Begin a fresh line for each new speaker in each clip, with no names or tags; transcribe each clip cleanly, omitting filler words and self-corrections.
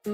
Hey,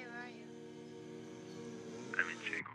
where are you?
I'm in Chico.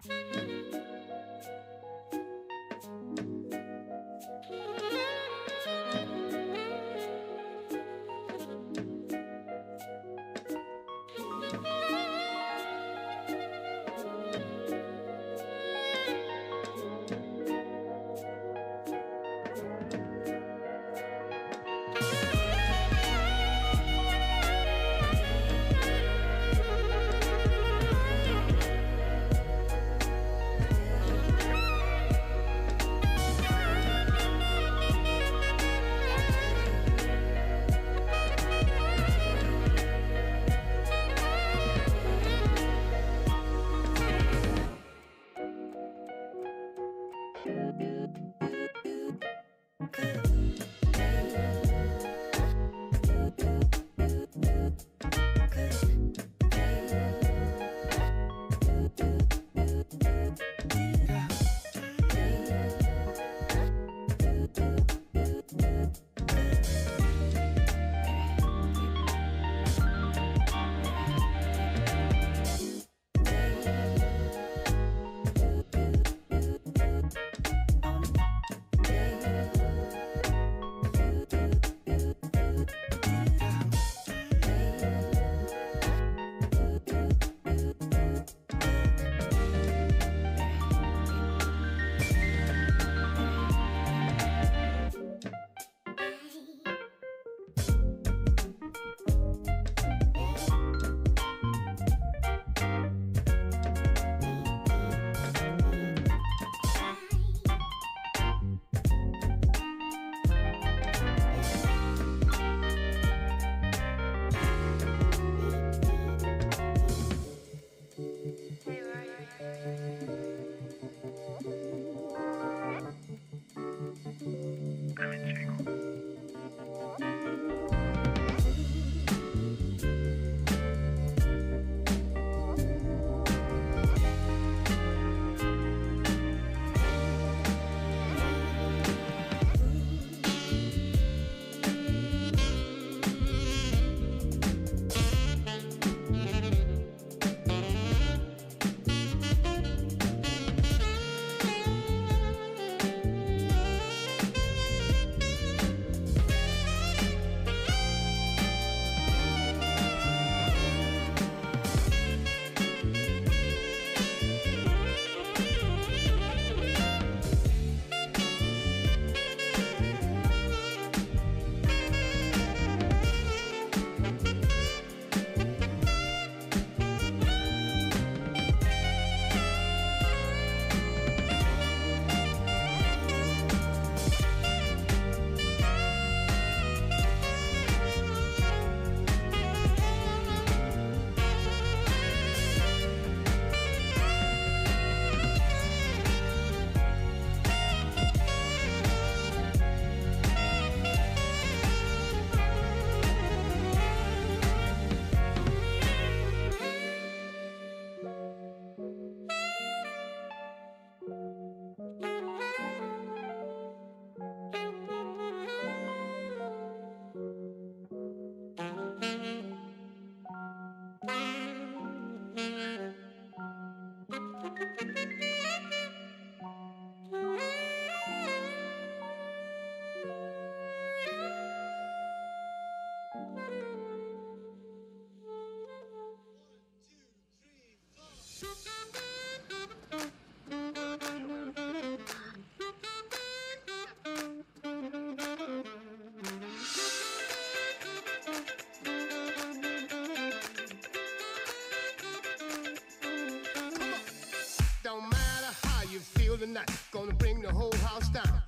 the whole house down.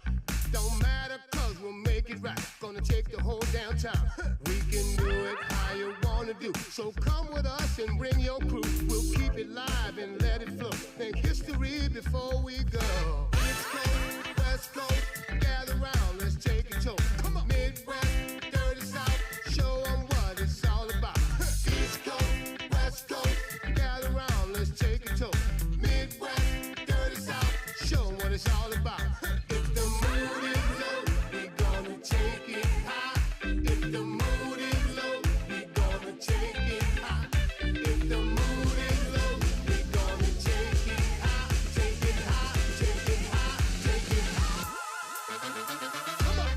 Don't matter, cause we'll make it right. Gonna take the whole downtown. We can do it how you wanna do. So come with us and bring your crew. We'll keep it live and let it flow. Make history before we go. East Coast, West Coast, gather round, let's take a tour. Come on. Midwest, dirty South, show 'em what it's all about. East Coast, West Coast, gather round, let's take a tour. Midwest, dirty South, show 'em what it's all about. If the mood is low, we gonna take it high. If the mood is low, we gonna take it high. If the mood is low, we gonna take it high. Take it high, take it high, take it high. Come on.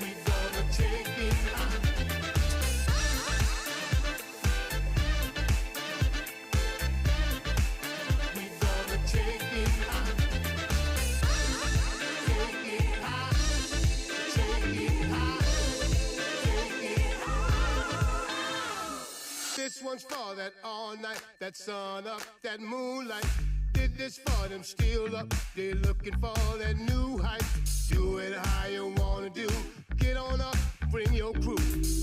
We gonna take it high. We gonna take it high. Take it high. Take it high. Take it high. This one's for that all night, that sun up, that moonlight. Did this for them still up. They looking for that new height. Do it how you wanna do. Get on up, bring your crew.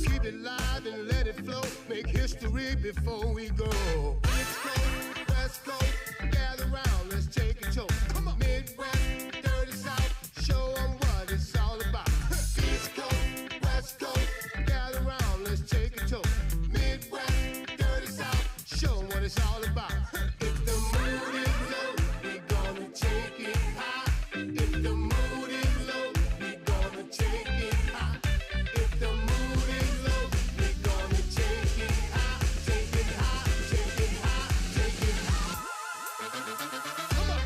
Keep it live and let it flow. Make history before we go. East Coast, West Coast, gather round, let's take a tour. Come on. Midwest, dirty South, show 'em what it's all about. East Coast, West Coast, gather round, let's take a tour. Midwest, dirty South, show 'em what it's all about. If the mood is low, we gonna take it high. If the mood is low, we gonna take it high. If the mood is low, we gonna take it high. Take it high, take it high, take it high. Come on.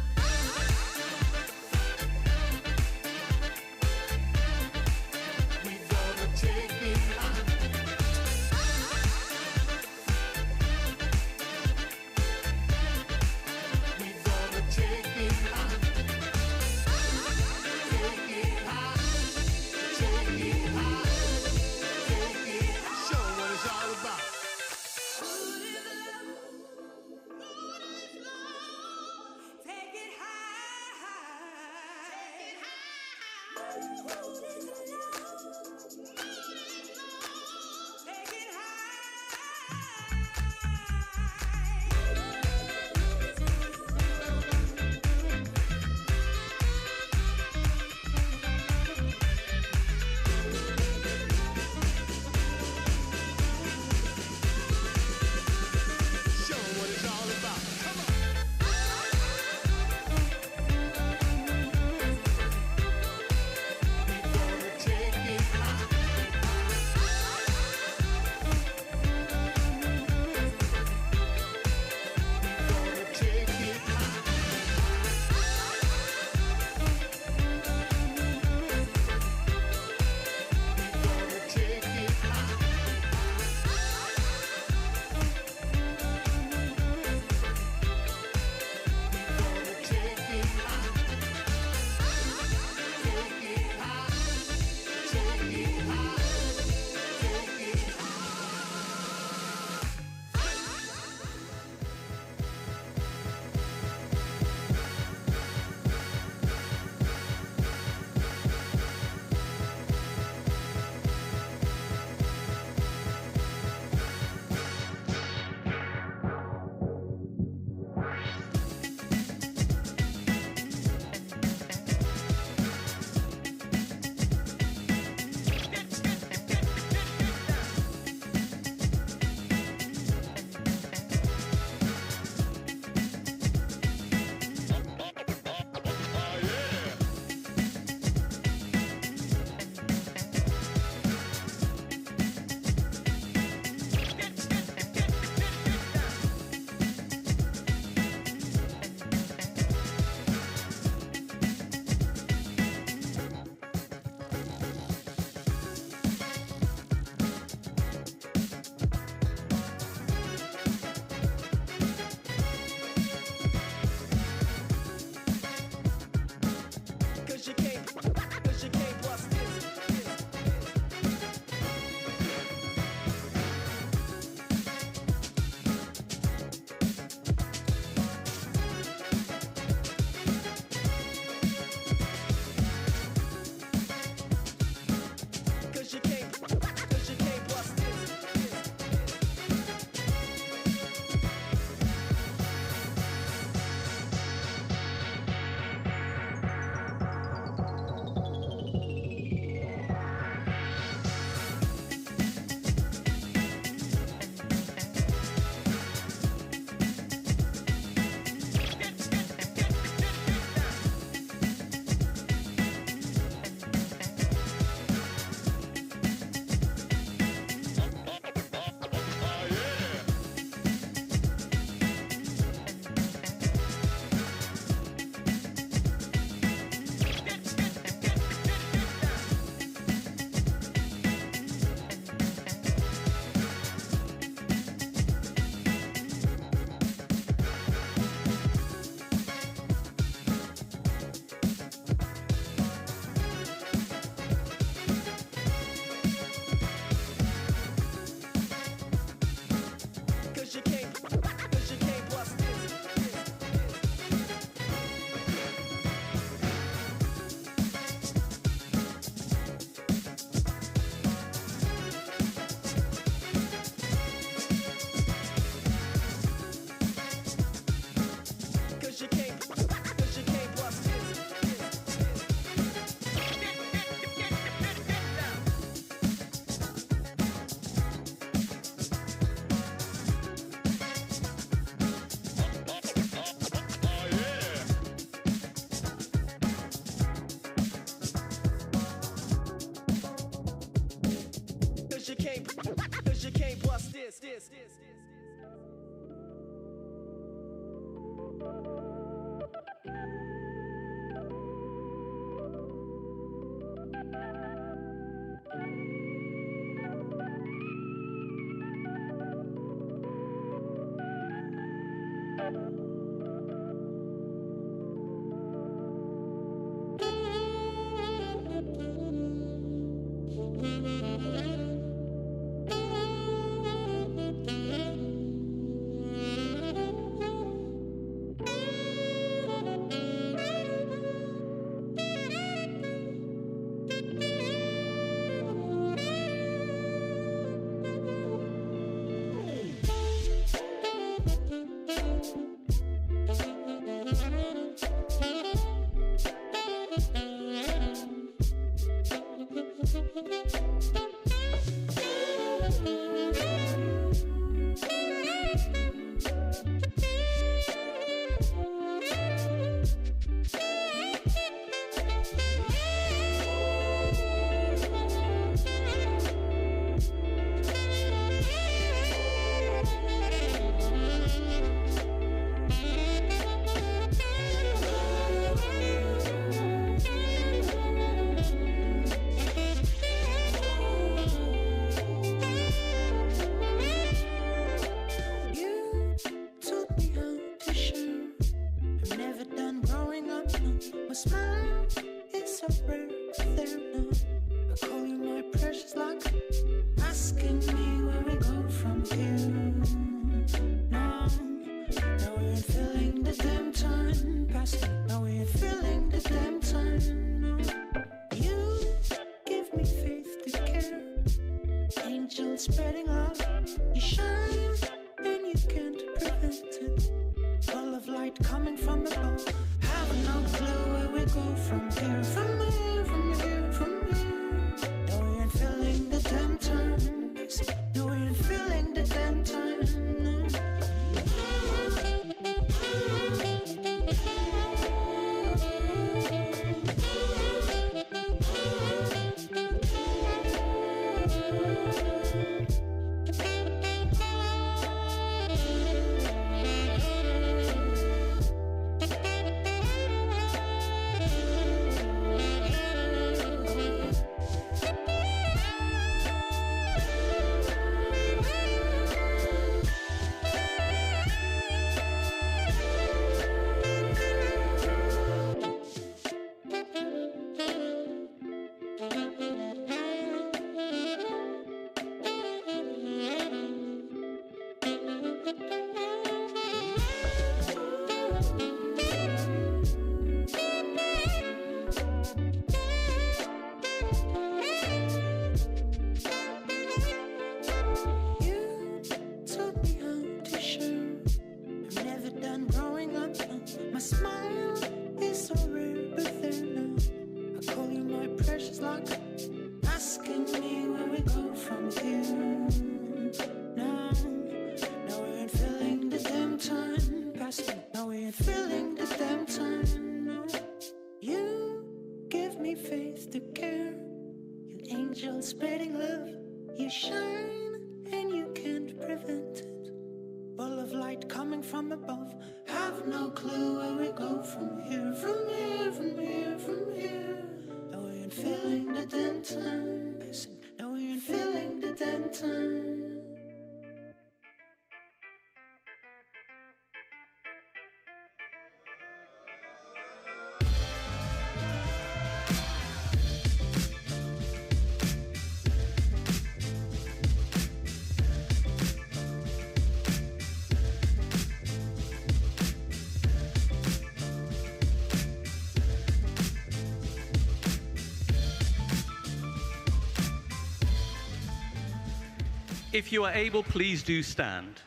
If you are able, please do stand.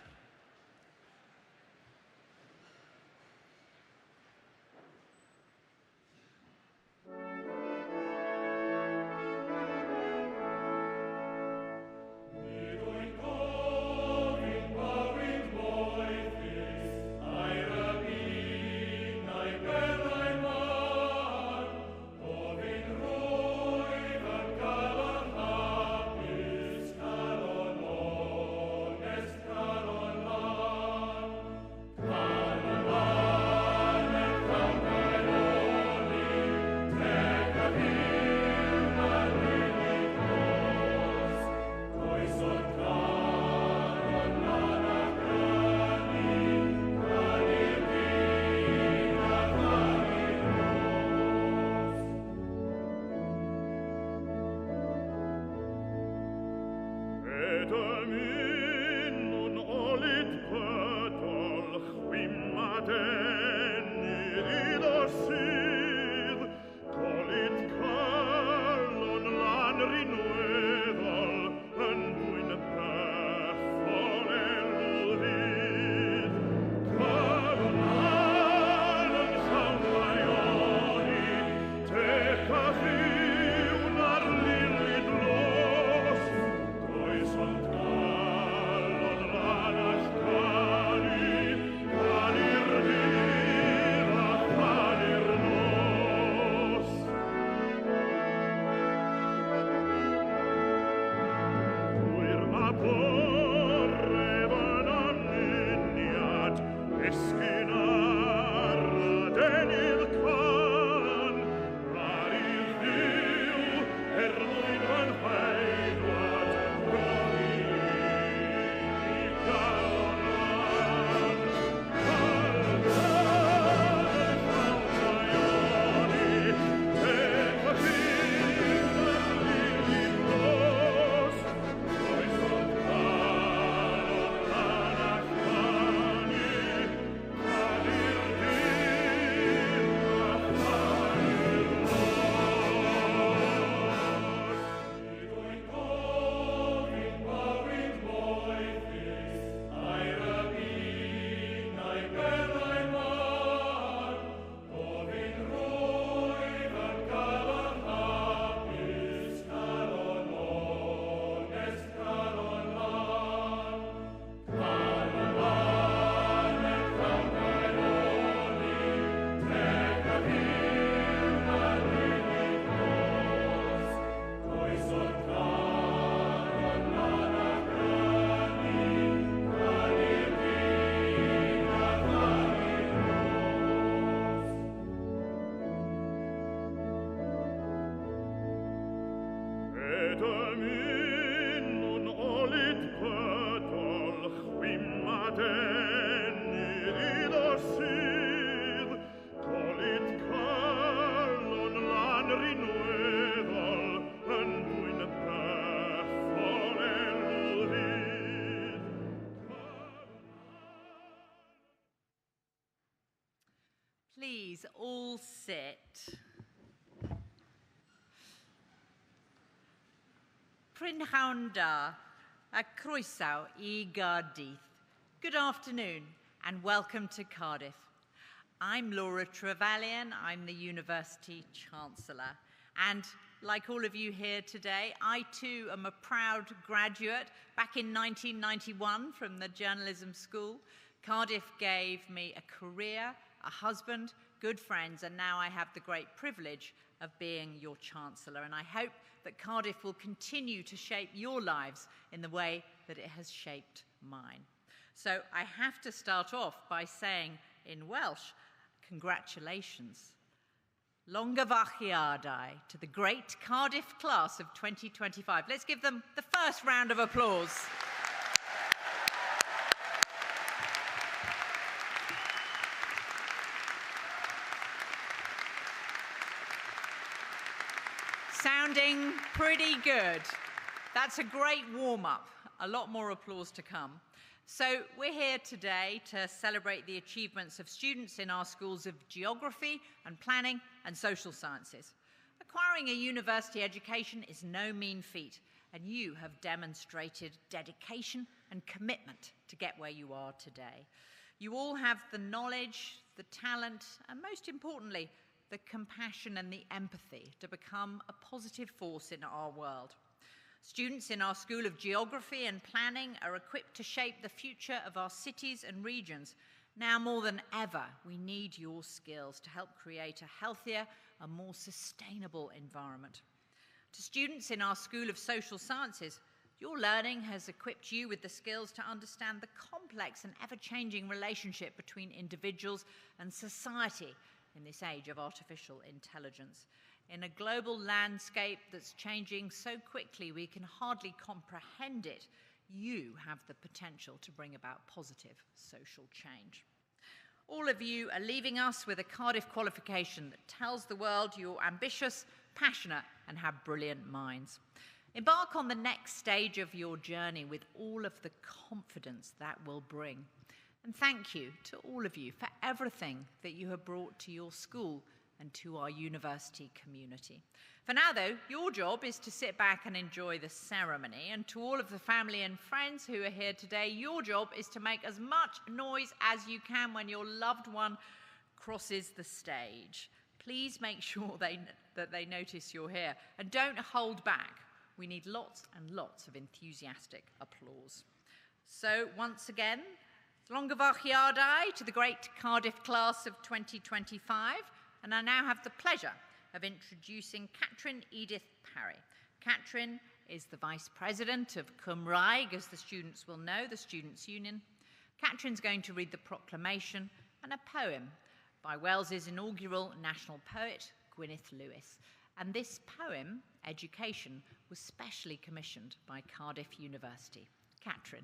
Caro Please all sit. Prynhawn a croesaw I Gaerdydd. Good afternoon and welcome to Cardiff. I'm Laura Trevelyan, I'm the University Chancellor, and like all of you here today, I too am a proud graduate. Back in 1991 from the journalism school, Cardiff gave me a career, a husband, good friends, and now I have the great privilege of being your Chancellor. And I hope that Cardiff will continue to shape your lives in the way that it has shaped mine. So I have to start off by saying in Welsh, congratulations. Longyfarchiadau to the great Cardiff class of 2025. Let's give them the first round of applause. Sounding pretty good. That's a great warm-up. A lot more applause to come. So we're here today to celebrate the achievements of students in our schools of geography and planning and social sciences. Acquiring a university education is no mean feat, and you have demonstrated dedication and commitment to get where you are today. You all have the knowledge, the talent, and most importantly, the compassion and the empathy to become a positive force in our world. Students in our School of Geography and Planning are equipped to shape the future of our cities and regions. Now more than ever, we need your skills to help create a healthier and more sustainable environment. To students in our School of Social Sciences, your learning has equipped you with the skills to understand the complex and ever-changing relationship between individuals and society in this age of artificial intelligence. In a global landscape that's changing so quickly we can hardly comprehend it, you have the potential to bring about positive social change. All of you are leaving us with a Cardiff qualification that tells the world you're ambitious, passionate, and have brilliant minds. Embark on the next stage of your journey with all of the confidence that will bring. And thank you to all of you for everything that you have brought to your school and to our university community. For now, though, your job is to sit back and enjoy the ceremony. And to all of the family and friends who are here today, your job is to make as much noise as you can when your loved one crosses the stage. Please make sure that they notice you're here. And don't hold back. We need lots and lots of enthusiastic applause. So once again, Llongyfarchiadau to the great Cardiff class of 2025. And I now have the pleasure of introducing Catrin Edith Parry. Catrin is the Vice President of Cymraeg, as the students will know, the Students' Union. Catrin's going to read the proclamation and a poem by Wales's inaugural national poet, Gwyneth Lewis. And this poem, Education, was specially commissioned by Cardiff University. Catrin.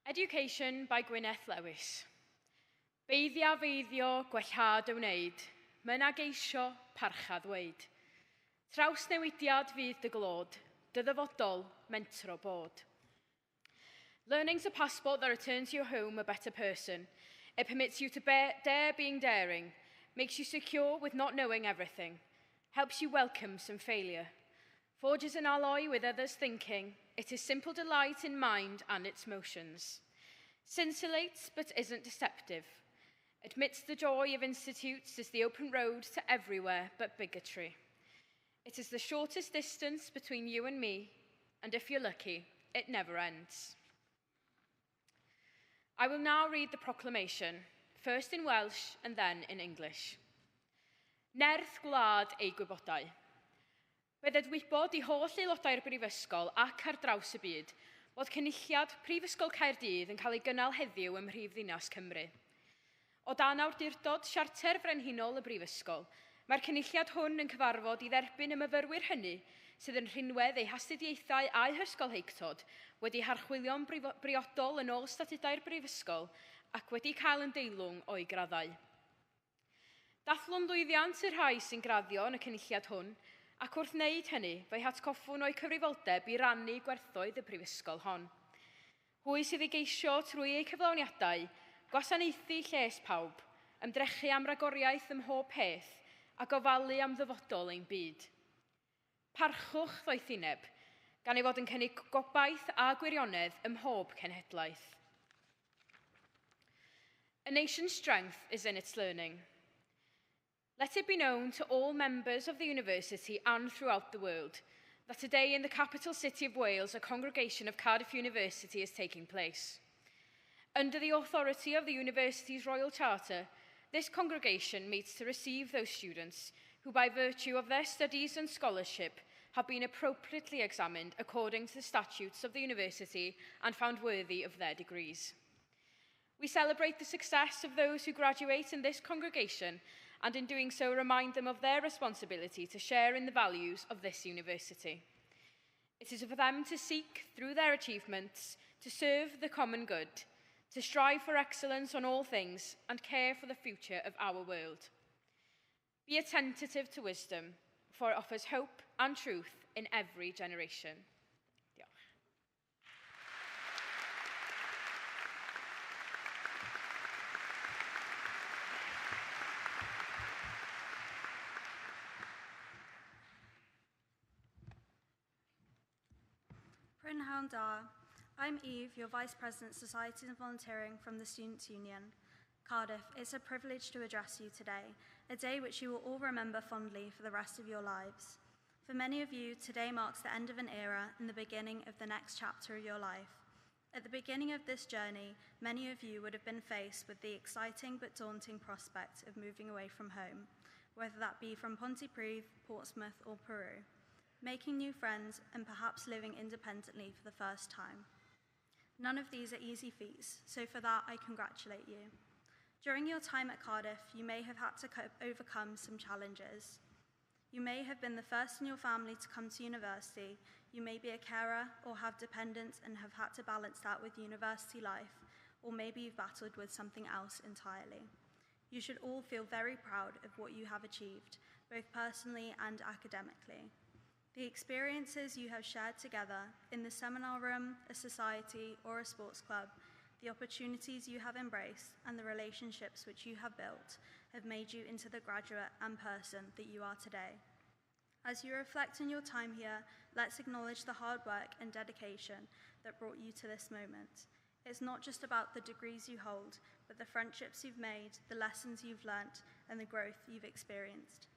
Education by Gwyneth Lewis. Beiddia feiddio gwellhad y wneud, myna geisio parchad weid. Trawsnewidiad fydd dy glod, dy ddyfodol mentro bod. Learning's a passport that returns you home a better person. It permits you to dare being daring, makes you secure with not knowing everything, helps you welcome some failure, forges an alloy with others' thinking. It is simple delight in mind and its motions. Scintillates but isn't deceptive. Admits the joy of institutes as the open road to everywhere but bigotry. It is the shortest distance between you and me, and if you're lucky, it never ends. I will now read the proclamation, first in Welsh and then in English. Nerth gwlad ei gwybodau. Bydded wybod i holl aelodau'r Brifysgol ac ar draws y byd fod cynulliad Prifysgol Caerdydd yn cael ei gynnal heddiw ym Mhrifddinas Cymru. O dan awdurdod Siarter Frenhinol y Brifysgol, mae'r cynulliad hwn yn cyfarfod i dderbyn y myfyrwyr hynny sydd yn rhinwedd eu hastudiaethau a'u hysgol heictod wedi harchwilio'n briodol yn ôl statudau'r Brifysgol ac wedi cael yn deilwng o'i graddau. Dathlon lwyddiant y rhai sy'n graddio yn y cynulliad hwn, ac wrth wneud hynny, fe'i hatgoffwn o'i cyfrifoldeb i rannu gwerthoedd y Brifysgol hon. Hwy sydd ei geisio trwy eu cyflawniadau, gwasanaethu lles pawb, ymdrechu am ragoriaeth ym mhob peth, a gofalu am ddyfodol ein byd. Parchwch ddoethineb, gan ei fod yn cynnig gobaith a gwirionedd ym mhob cenhedlaeth. A nation's strength is in its learning. Let it be known to all members of the university and throughout the world that today in the capital city of Wales, a congregation of Cardiff University is taking place. Under the authority of the university's Royal Charter, this congregation meets to receive those students who, by virtue of their studies and scholarship, have been appropriately examined according to the statutes of the university and found worthy of their degrees. We celebrate the success of those who graduate in this congregation and in doing so remind them of their responsibility to share in the values of this university. It is for them to seek, through their achievements, to serve the common good, to strive for excellence on all things and care for the future of our world. Be attentive to wisdom, for it offers hope and truth in every generation. Diolch.
Prynhawn da. I'm Eve, your Vice President, Society and Volunteering from the Students' Union. Cardiff, it's a privilege to address you today, a day which you will all remember fondly for the rest of your lives. For many of you, today marks the end of an era and the beginning of the next chapter of your life. At the beginning of this journey, many of you would have been faced with the exciting but daunting prospect of moving away from home, whether that be from Pontypridd, Portsmouth or Peru, making new friends and perhaps living independently for the first time. None of these are easy feats, so for that I congratulate you. During your time at Cardiff, you may have had to overcome some challenges. You may have been the first in your family to come to university, you may be a carer or have dependents and have had to balance that with university life, or maybe you've battled with something else entirely. You should all feel very proud of what you have achieved, both personally and academically. The experiences you have shared together in the seminar room, a society, or a sports club, the opportunities you have embraced, and the relationships which you have built have made you into the graduate and person that you are today. As you reflect on your time here, let's acknowledge the hard work and dedication that brought you to this moment. It's not just about the degrees you hold, but the friendships you've made, the lessons you've learnt, and the growth you've experienced.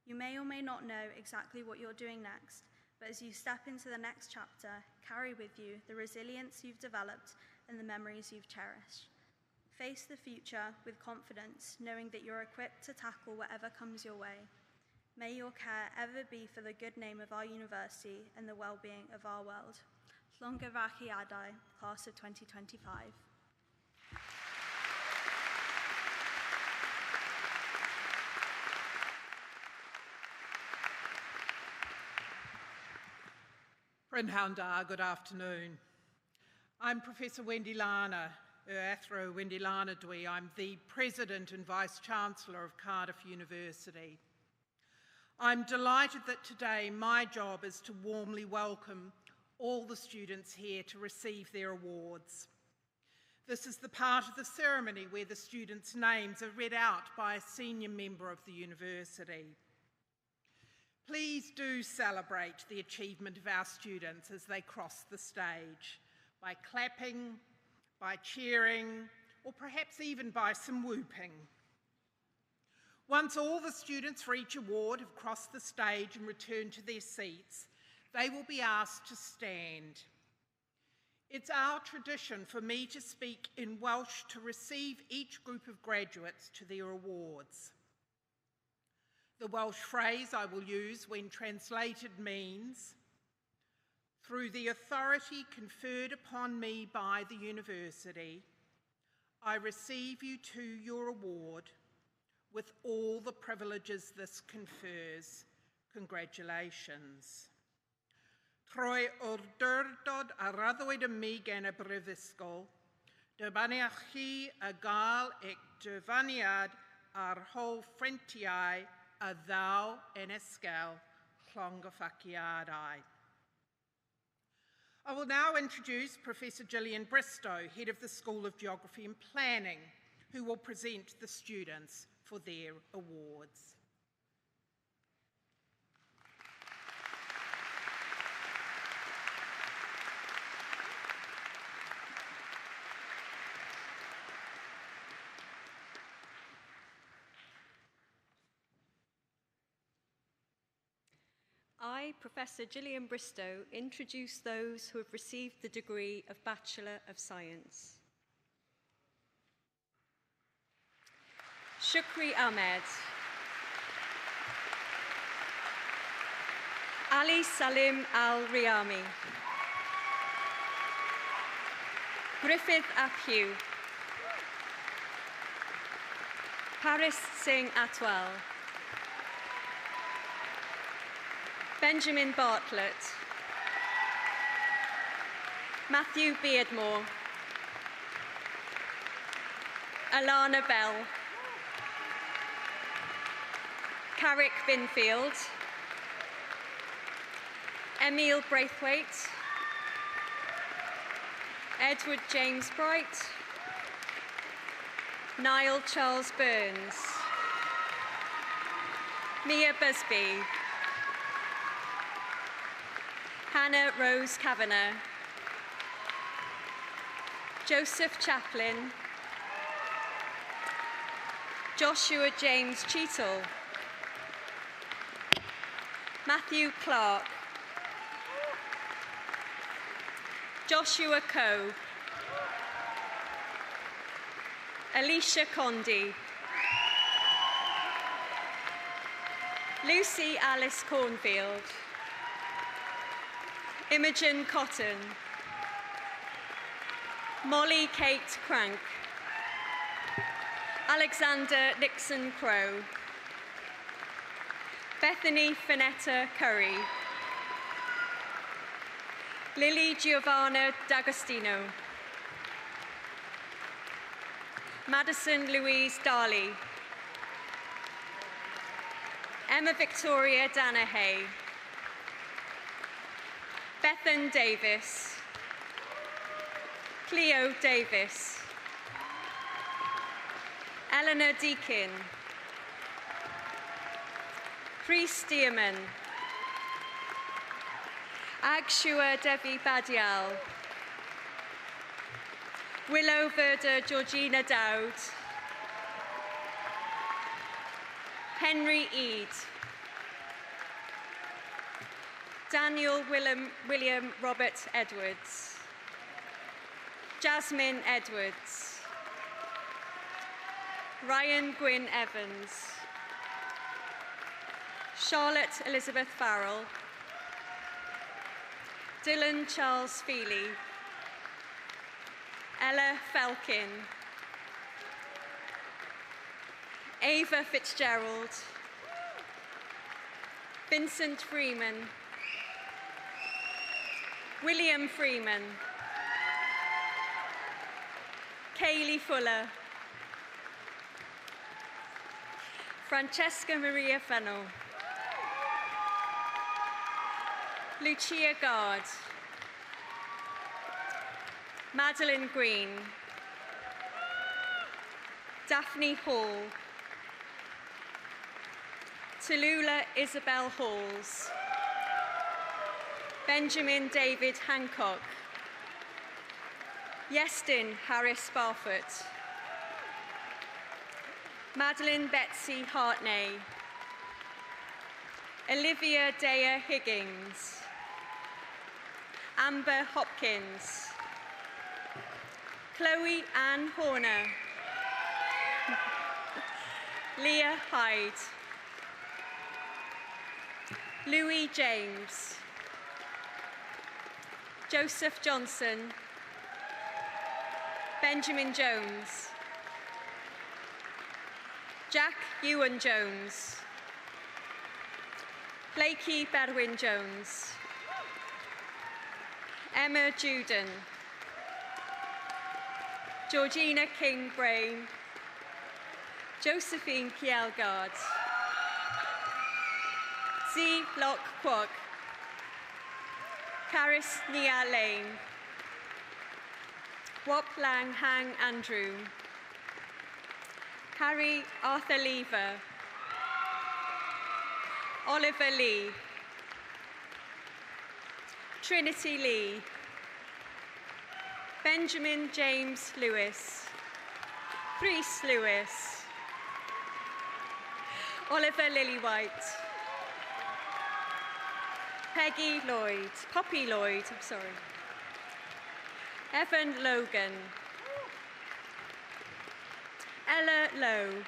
You may or may not know exactly what you're doing next, but as you step into the next chapter, carry with you the resilience you've developed and the memories you've cherished. Face the future with confidence, knowing that you're equipped to tackle whatever comes your way. May your care ever be for the good name of our university and the well-being of our world. Llongyfarchiadau, class of 2025.
Prynhawn da, good afternoon. I'm Professor Wendy Lana, Athro Wendy Lana Dwi. I'm the President and Vice-Chancellor of Cardiff University. I'm delighted that today my job is to warmly welcome all the students here to receive their awards. This is the part of the ceremony where the students' names are read out by a senior member of the university. Please do celebrate the achievement of our students as they cross the stage by clapping, by cheering, or perhaps even by some whooping. Once all the students for each award have crossed the stage and returned to their seats, they will be asked to stand. It's our tradition for me to speak in Welsh to receive each group of graduates to their awards. The Welsh phrase I will use when translated means, "Through the authority conferred upon me by the university, I receive you to your award with all the privileges this confers. Congratulations." Trwy awdurdod a raddwyd ym mi gen y Brifysgol, dybaniach chi a gael eich dyfaniad ar hôl ffrentiau a ddaw yn ysgol Llongyfarchiadau. I will now introduce Professor Gillian Bristow, Head of the School of Geography and Planning, who will present the students for their awards.
I, Professor Gillian Bristow, introduce those who have received the degree of Bachelor of Science. Shukri Ahmed. Ali Salim Al-Riyami. Griffith Aphew. Paris Singh Atwal. Benjamin Bartlett. Matthew Beardmore. Alana Bell. Carrick Binfield. Emil Braithwaite. Edward James Bright. Niall Charles Burns. Mia Busby. Hannah Rose Kavanagh. Joseph Chaplin. Joshua James Cheetle. Matthew Clark. Joshua Coe. Alicia Condi. Lucy Alice Cornfield. Imogen Cotton. Molly Kate Crank. Alexander Nixon Crow. Bethany Finetta Curry. Lily Giovanna D'Agostino. Madison Louise Darley. Emma Victoria Danahay. Bethan Davis. Cleo Davis. Eleanor Deakin. Chris Dearman. Agshua Devi Badial. Willow Verda Georgina Dowd. Henry Eade. Daniel William Robert Edwards. Jasmine Edwards. Ryan Gwynne Evans. Charlotte Elizabeth Farrell. Dylan Charles Feely. Ella Felkin. Ava Fitzgerald. Vincent Freeman. William Freeman. Kaylee Fuller. Francesca Maria Fennell. Lucia Gard. Madeline Green. Daphne Hall. Tallulah Isabel Halls. Benjamin David Hancock. Yestin Harris Barfoot. Madeline Betsy Hartney. Olivia Daya Higgins. Amber Hopkins. Chloe Ann Horner. Leah Hyde. Louis James. Joseph Johnson. Benjamin Jones. Jack Ewan Jones. Blakey Berwin Jones. Emma Juden. Georgina King Brain. Josephine Kielgard. Z. Lock Kwok. Caris Nia Lane. Wop Lang Hang Andrew. Harry Arthur Lever. Oliver Lee. Trinity Lee. Benjamin James Lewis. Reese Lewis. Oliver Lillywhite. Peggy Lloyd. Poppy Lloyd, I'm sorry. Evan Logan. Ella Lowe.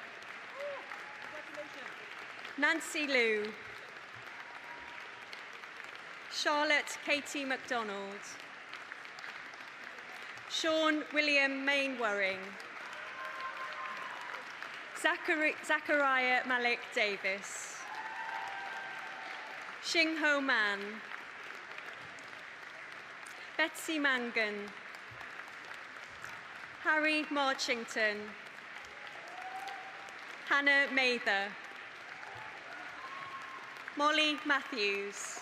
Nancy Liu. Charlotte Katie MacDonald. Sean William Mainwaring. Zachariah Malik Davis. Xing Ho Man. Betsy Mangan. Harry Marchington. Hannah Mather. Molly Matthews.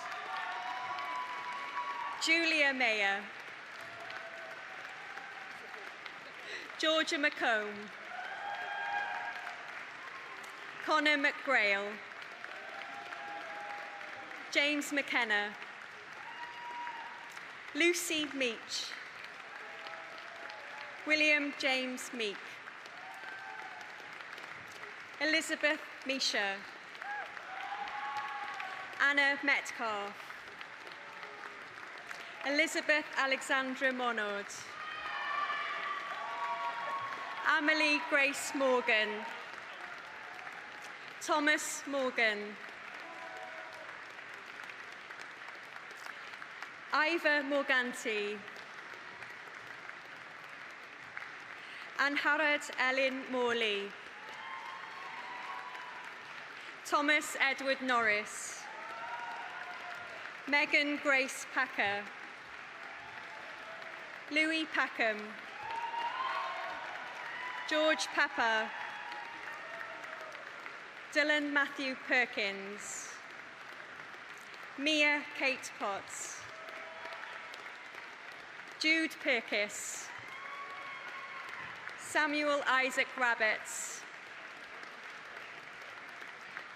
Julia Mayer. Georgia McComb. Connor McGrail. James McKenna. Lucy Meach. William James Meek. Elizabeth Misha. Anna Metcalf. Elizabeth Alexandra Monod. Amelie Grace Morgan. Thomas Morgan. Iva Morganti. Anharad Ellen Morley. Thomas Edward Norris. Megan Grace Packer. Louis Packham. George Pepper, Dylan Matthew Perkins, Mia Kate Potts, Jude Perkis, Samuel Isaac Rabbits,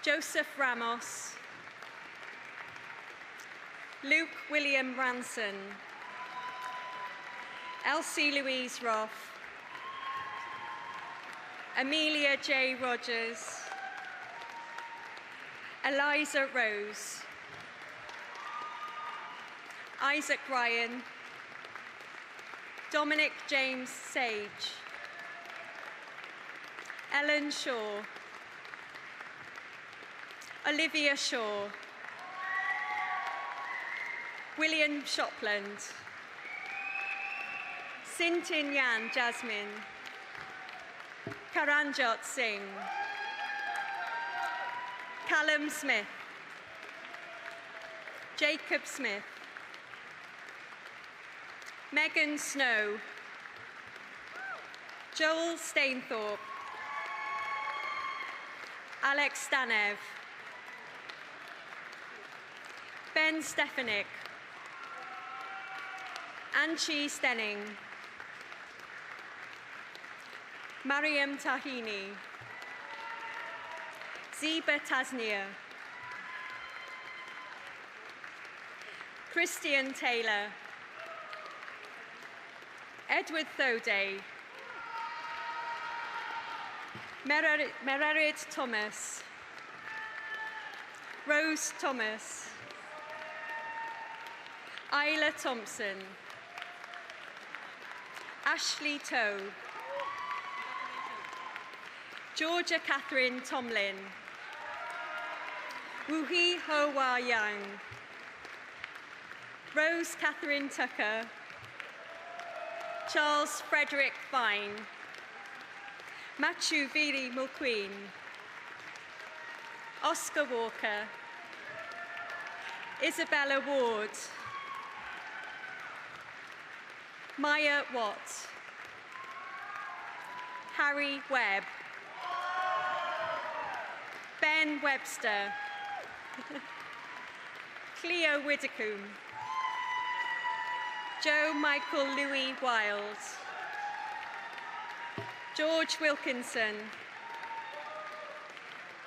Joseph Ramos, Luke William Ranson, Elsie Louise Roth, Amelia J. Rogers, Eliza Rose, Isaac Ryan, Dominic James Sage, Ellen Shaw, Olivia Shaw, William Shopland, Sintin Yan Jasmine, Karanjot Singh, Callum Smith, Jacob Smith, Megan Snow, Joel Stainthorpe, Alex Stanev, Ben Stefanik, Anchi Stenning, Mariam Tahini, Ziba Tasnia, Christian Taylor, Edward Thoday, Mererid Thomas, Rose Thomas, Isla Thompson, Ashley Toe, Georgia Catherine Tomlin, Wuhi Hoa Yang, Rose Catherine Tucker, Charles Frederick Fine, Machu Viri Mulqueen, Oscar Walker, Isabella Ward, Maya Watt, Harry Webb, Ben Webster, Cleo Widdicombe, Joe Michael Louis Wild, George Wilkinson,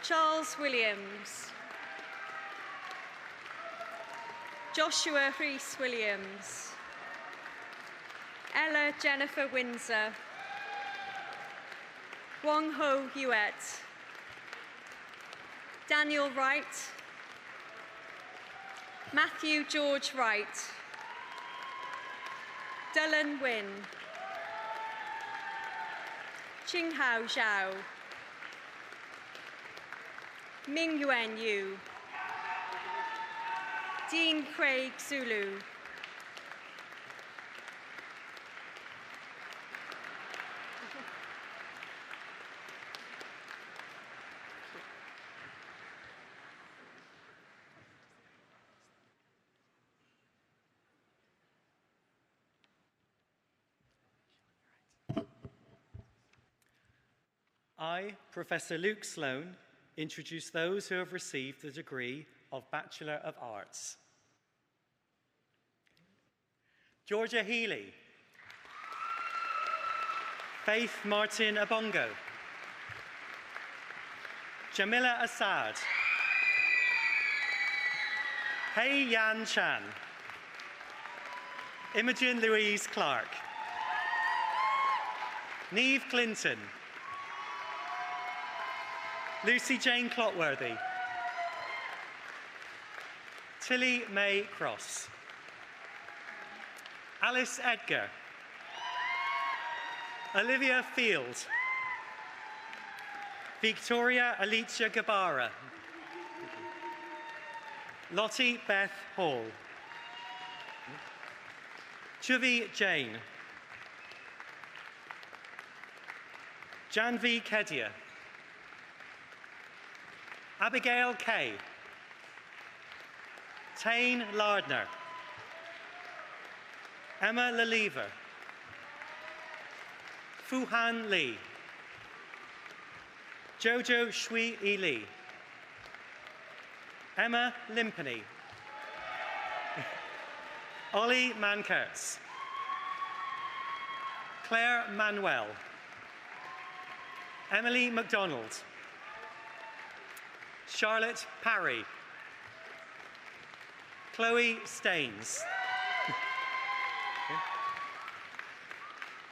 Charles Williams, Joshua Rhys Williams, Ella Jennifer Windsor, Wong Ho Hewitt, Daniel Wright, Matthew George Wright, Dylan Wynn, Qinghao Zhao, Ming Yuan Yu, Dean Craig Zulu,
I, Professor Luke Sloan, introduce those who have received the degree of Bachelor of Arts. Georgia Healy, Faith Martin Abongo, Jamila Assad, Hei Yan Chan, Imogen Louise Clark, Neve Clinton, Lucy Jane Clotworthy, Tilly May Cross, Alice Edgar, Olivia Field, Victoria Alicia Gabara, Lottie Beth Hall, Chuvi Jane, Janvi Kedia, Abigail Kay, Tane Lardner, Emma Lalever, Fuhan Lee, Jojo Shui E. Lee. Emma Limpany. Ollie Mankertz. Claire Manuel. Emily MacDonald. Charlotte Parry. Chloe Staines.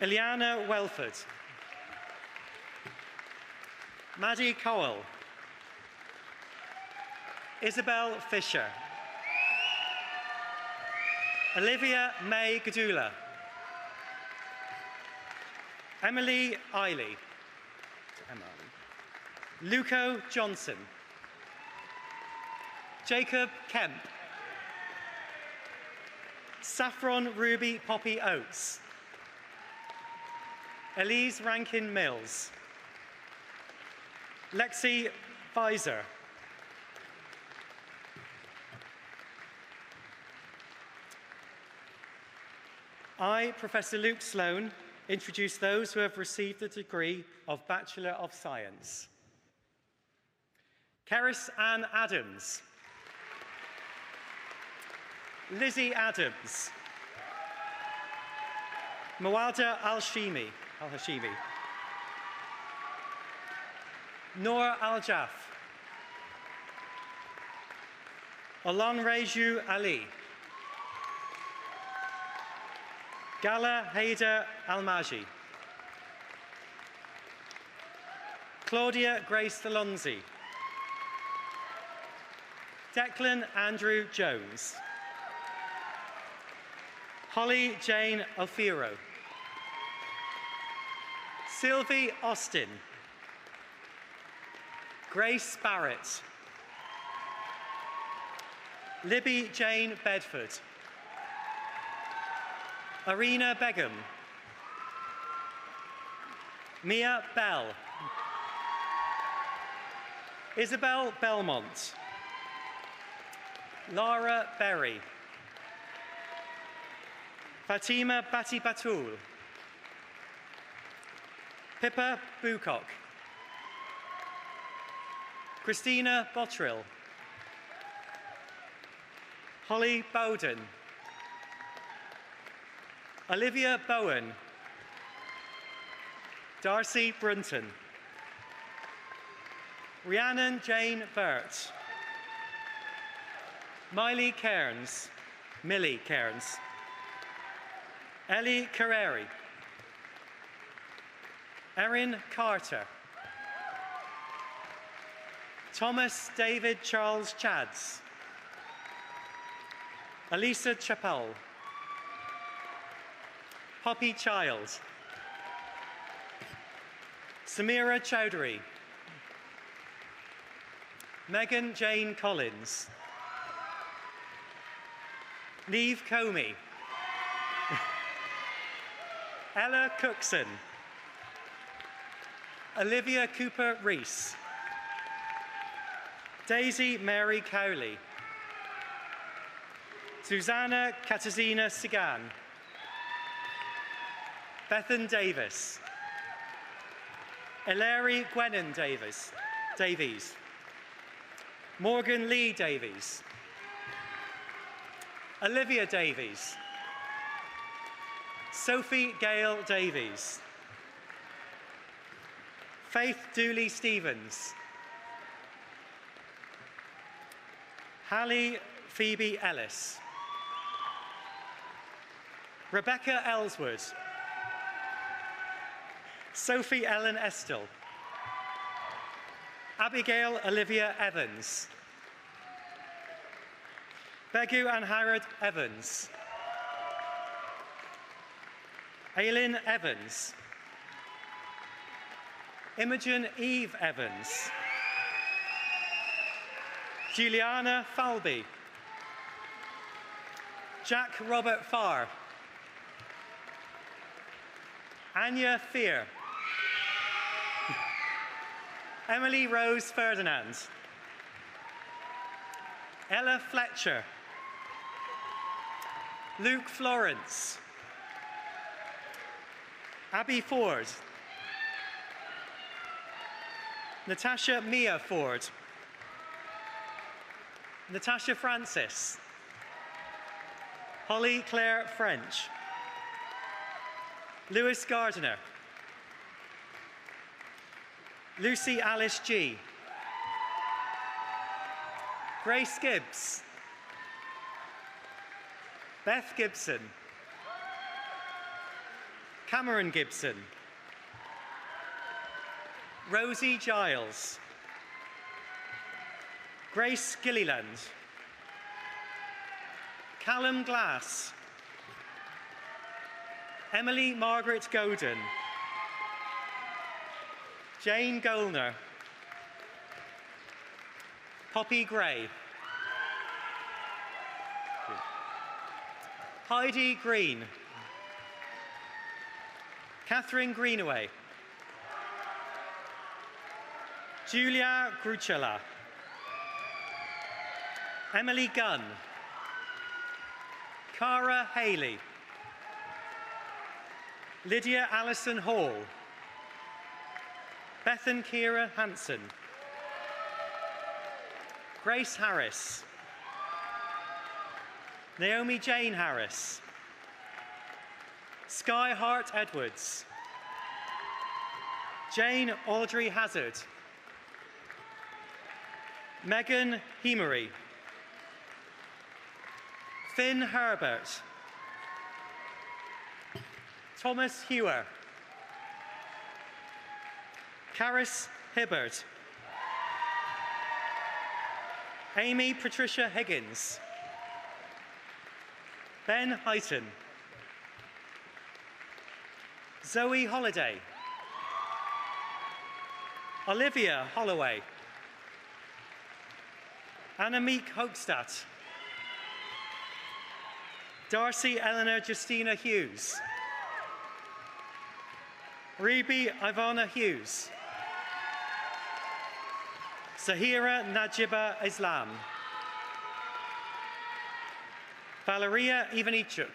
Ileana Welford. Maddie Cowell. Isabel Fisher. Olivia May Gadula. Emily Eiley. Luco Johnson. Jacob Kemp. Saffron Ruby Poppy Oates. Elise Rankin Mills. Lexi Weiser. I, Professor Luke Sloan, introduce those who have received the degree of Bachelor of Science. Keris Ann Adams. Lizzie Adams. Mawada Al-Hashimi. Noor Al-Jaf. Olonreju Ali. Gala Haider Almaji. Claudia Grace Thalonzi. Declan Andrew Jones. Holly Jane Alfiro. Sylvie Austin. Grace Barrett. Libby Jane Bedford. Arena Begum. Mia Bell. Isabel Belmont. Lara Berry. Fatima Bati Batul. Pippa Bucock. Christina Bottrill. Holly Bowden. Olivia Bowen. Darcy Brunton. Rhiannon Jane Burt. Millie Cairns. Ellie Carreri. Erin Carter. Thomas David Charles Chads. Elisa Chappell. Poppy Child. Samira Chowdhury. Megan Jane Collins. Neve Comey. Ella Cookson. Olivia Cooper Rees. Daisy Mary Cowley. Susanna Katarzyna Sigan. Bethan Davis. Ellery Gwennon Davies. Morgan Lee Davies. Olivia Davies. Sophie Gale Davies. Faith Dooley Stevens. Hallie Phoebe Ellis. Rebecca Ellswood. Sophie Ellen Estill. Abigail Olivia Evans. Begu Anharad Evans. Aileen Evans. Imogen Eve Evans. Juliana Falby. Jack Robert Farr. Anya Fear. Emily Rose Ferdinand. Ella Fletcher. Luke Florence. Abby Ford. Natasha Mia Ford. Natasha Francis. Holly Claire French. Lewis Gardiner. Lucy Alice G. Grace Gibbs. Beth Gibson. Cameron Gibson. Rosie Giles. Grace Gilliland. Callum Glass. Emily Margaret Godin. Jane Goldner. Poppy Gray. Heidi Green. Catherine Greenaway. Julia Grucella. Emily Gunn. Cara Haley. Lydia Allison Hall. Bethan Kira Hansen. Grace Harris. Naomi Jane Harris. Sky Hart Edwards. Jane Audrey Hazard. Megan Hemery. Finn Herbert. Thomas Hewer. Caris Hibbert. Amy Patricia Higgins. Ben Heighton. Zoe Holiday. Olivia Holloway. Annemiek Hoekstad. Darcy Eleanor Justina Hughes. Rebi Ivana Hughes. Zahira Najiba Islam. Valeria Ivanichuk.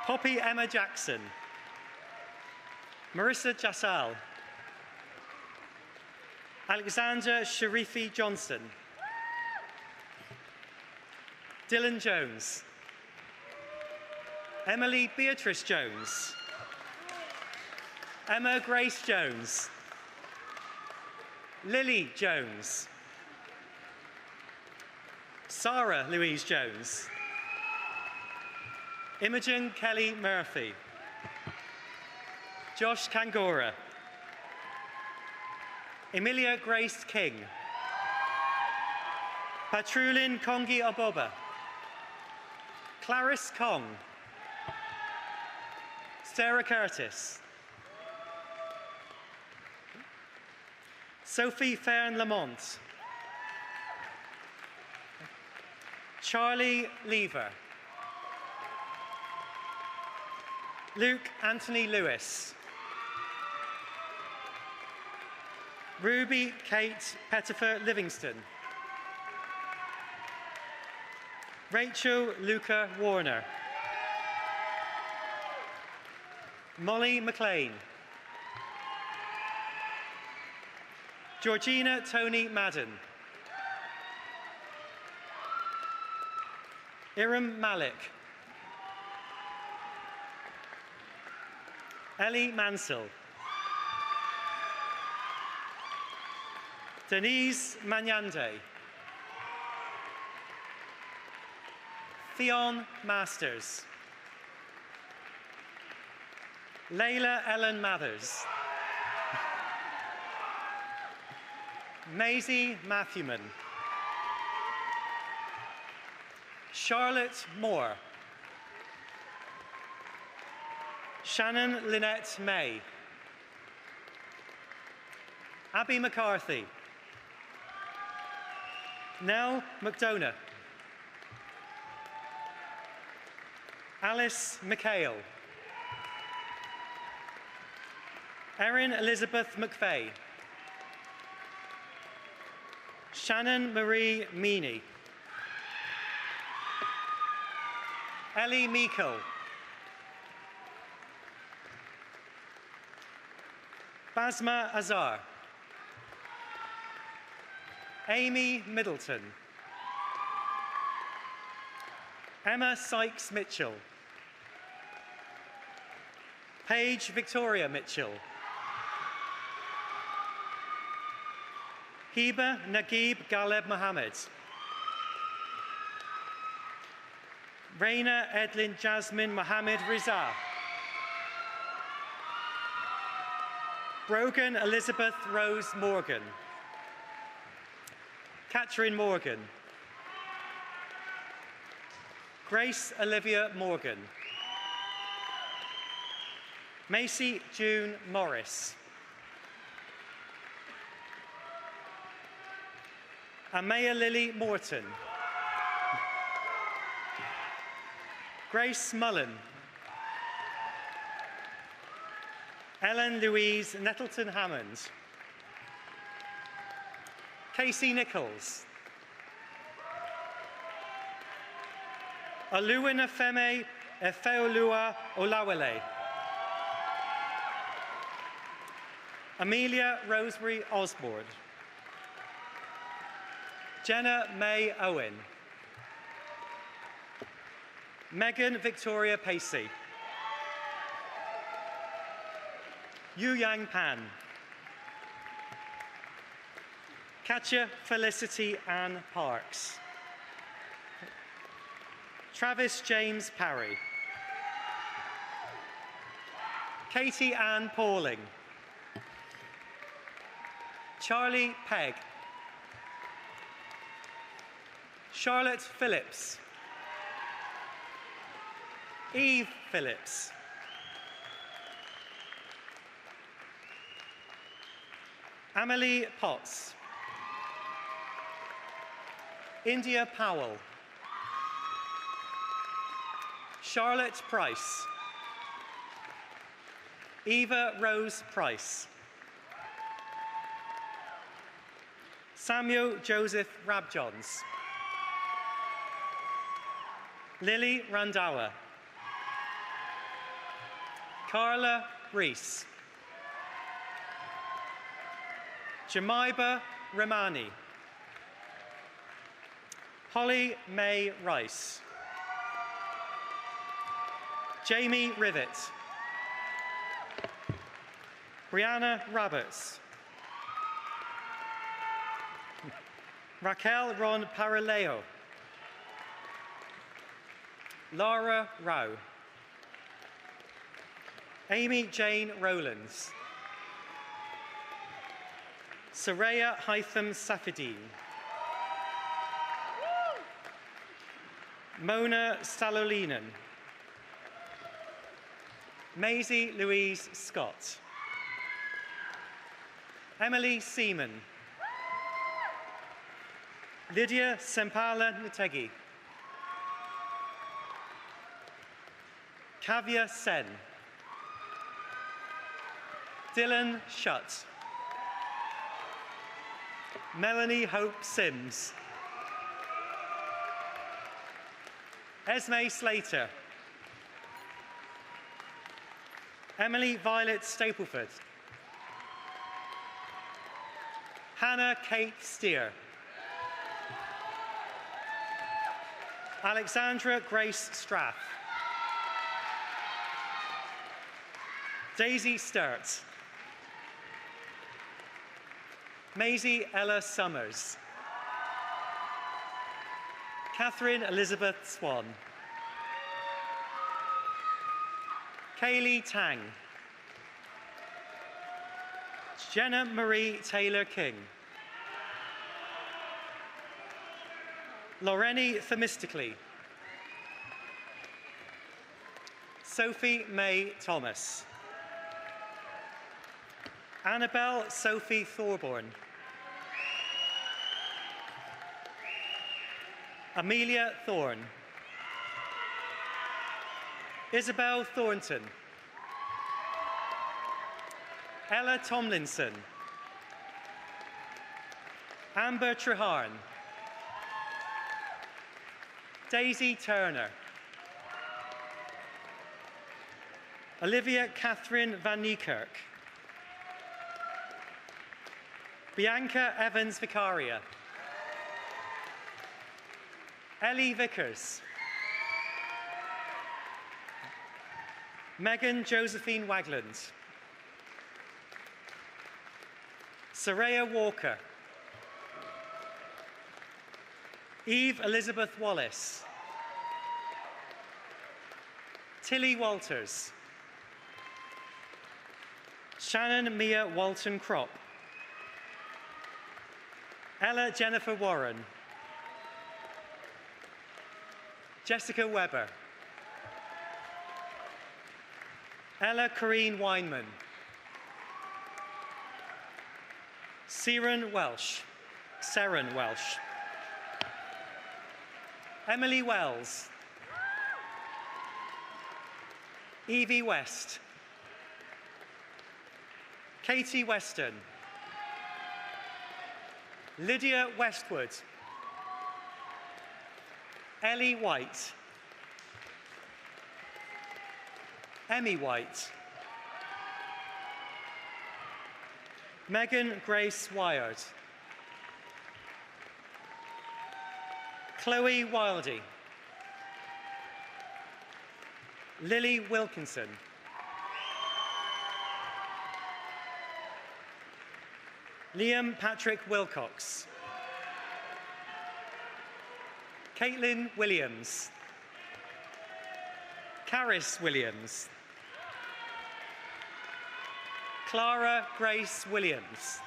Poppy Emma Jackson. Marissa Jassal. Alexander Sharifi Johnson. Dylan Jones. Emily Beatrice Jones. Emma Grace Jones. Lily Jones. Sarah Louise Jones. Imogen Kelly Murphy. Josh Kangora. Emilia Grace King. Patrulin Kongi Aboba. Clarice Kong. Sarah Curtis. Sophie Fern Lamont. Charlie Lever. Luke Anthony Lewis. Ruby Kate Pettifer Livingston. Rachel Luca Warner. Molly McLean. Georgina Tony Madden. Iram Malik. Ellie Mansell. Denise Manyande. Theon Masters. Layla Ellen Mathers. Maisie Matthewman. Charlotte Moore. Shannon Lynette May. Abby McCarthy. Nell McDonough. Alice McHale. Erin Elizabeth McVeigh. Shannon Marie Meany. Ellie Meikle. Basma Azar. Amy Middleton. Emma Sykes-Mitchell. Paige Victoria Mitchell. Hiba Naguib Galeb Mohammed. Raina Edlin Jasmine Mohammed Riza. Brogan Elizabeth Rose Morgan. Catherine Morgan. Grace Olivia Morgan. Macy June Morris. Amaya Lily Morton. Grace Mullen. Ellen Louise Nettleton Hammond. Casey Nichols. Oluwinafemi Efeolua Olawale. Amelia Rosemary Osborne. Jenna May Owen. Megan Victoria Pacey. Yu Yang Pan. Katja Felicity Ann Parks. Travis James Parry. Katie Ann Pauling. Charlie Pegg. Charlotte Phillips. Eve Phillips. Amelie Potts. India Powell. Charlotte Price. Eva Rose Price. Samuel Joseph Rabjohns. Lily Randawa. Carla Reese. Jemaiba Ramani. Holly May Rice. Jamie Rivet. Brianna Roberts. Raquel Ron Paraleo. Laura Rao. Amy Jane Rowlands. Saraya Hytham Safidine. Mona Stalolinen. Maisie Louise Scott. Emily Seaman. Lydia Sempala Ntegi. Kavya Sen. Dylan Shutt. Melanie Hope Sims. Esme Slater. Emily Violet Stapleford. Hannah Kate Steer. Alexandra Grace Straff. Daisy Sturt. Maisie Ella Summers. Catherine Elizabeth Swan. Kaylee Tang. Jenna Marie Taylor King. Loreni Themistocles. Sophie May Thomas. Annabelle Sophie Thorborn. Amelia Thorne. Isabel Thornton. Ella Tomlinson. Amber Treherne. Daisy Turner. Olivia Catherine Van Niekerk. Bianca Evans Vicaria. Ellie Vickers. Megan Josephine Wagland. Saraya Walker. Eve Elizabeth Wallace. Tilly Walters. Shannon Mia Walton Kropp. Ella Jennifer Warren. Jessica Webber. Ella Corrine Weinman. Seren Welsh. Emily Wells. Evie West. Katie Weston. Lydia Westwood. Ellie White. Emmy White. Megan Grace Wyard. Chloe Wildy. Lily Wilkinson. Liam Patrick Wilcox. Caitlin Williams. Caris Williams. Clara Grace Williams.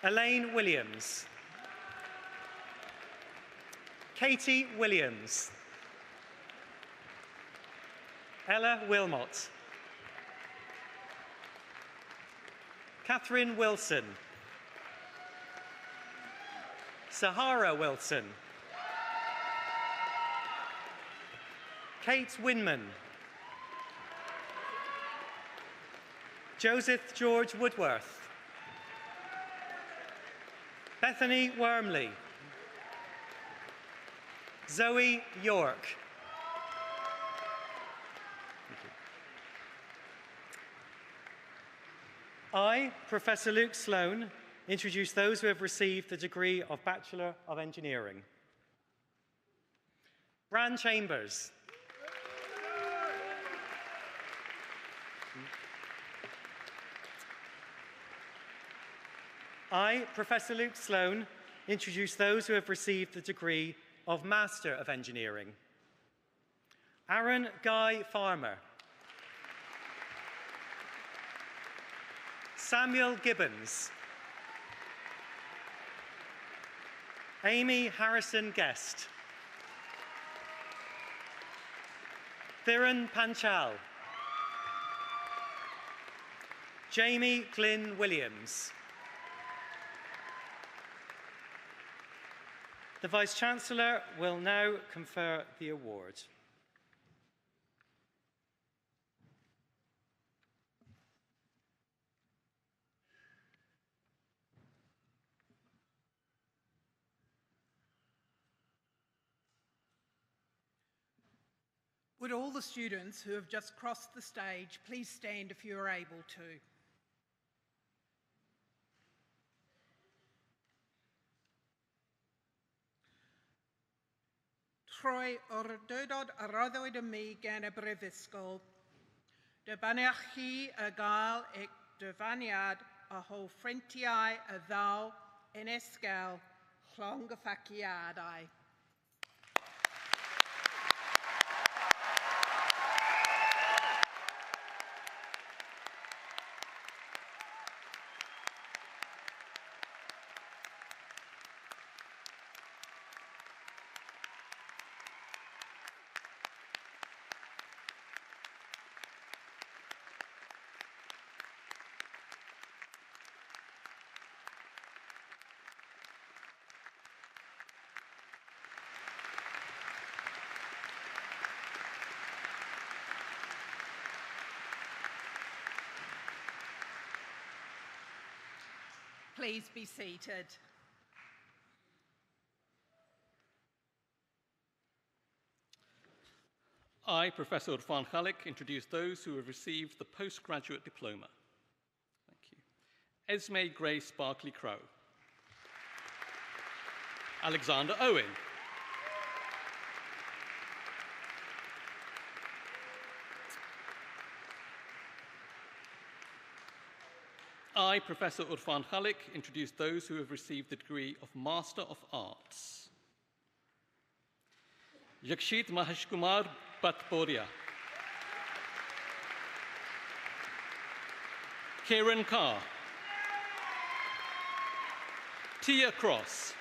Elaine Williams. Katie Williams. Ella Wilmot. Catherine Wilson. Sahara Wilson. Kate Winman. Joseph George Woodworth. Bethany Wormley. Zoe York. I, Professor Luke Sloan, introduce those who have received the degree of Bachelor of Engineering. Bran Chambers. I, Professor Luke Sloan, introduce those who have received the degree of Master of Engineering. Aaron Guy Farmer. Samuel Gibbons. Amy Harrison Guest. Thiran Panchal. Jamie Glynn Williams. The Vice-Chancellor will now confer the award.
Would all the students who have just crossed the stage please stand if you are able to. Trwy ordydod a roddwyd y mi gan y Brifysgol, dibynech chi a gael eich dyfaniad a hoffrentiau a ddaw yn esgael llongyffaciadau. Please be seated.
I, Professor Irfan Khalik, introduce those who have received the postgraduate diploma. Thank you. Esme Grace Barclay Crow. Alexander Owen. I, Professor Urfan Khalik, introduce those who have received the degree of Master of Arts. Yakshit Maheshkumar Bhatporia. Karen Carr. Tia Cross.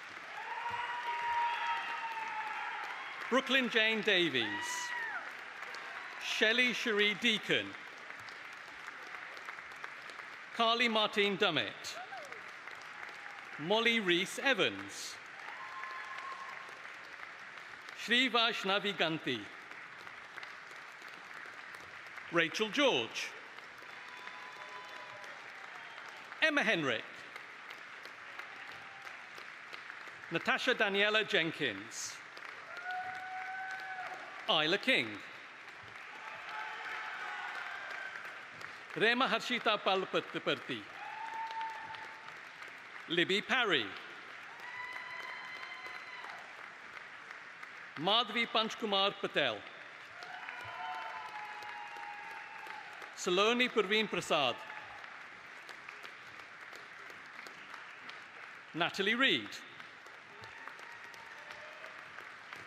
Brooklyn Jane Davies. Shelley Cherie Deacon. Carly Martine Dummett. Molly Reese Evans. Shri Vaishnavi Ganti. Rachel George. Emma Henrik. Natasha Daniela Jenkins. Isla King. Rema Harshita Palpatipurti. Libby Parry. Madhvi Panchkumar Patel. Saloni Parveen Prasad. Natalie Reid.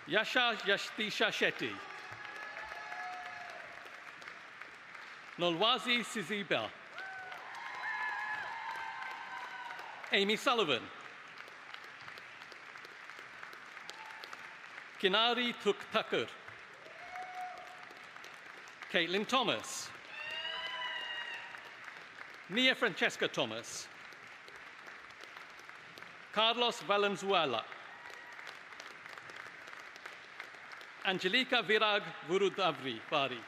Yasha Yashtisha Shetty. Nolwazi Siziba. Amy Sullivan. Kinari Tuk Tucker. Caitlin Thomas. Nia Francesca Thomas. Carlos Valenzuela. Angelica Virag Vurudavri Bari.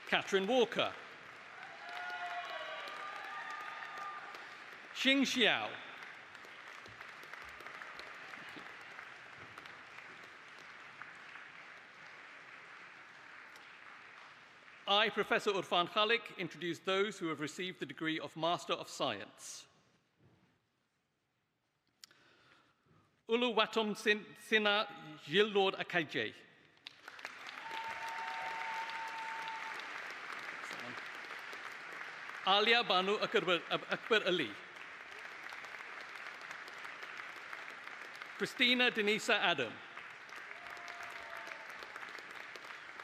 Catherine Walker. Xing Xiao. I, Professor Urfan Khalik, introduce those who have received the degree of Master of Science. Uluwatom Sina Yillord Akaje. Alia Banu Akbar Ali. Christina Denisa Adam.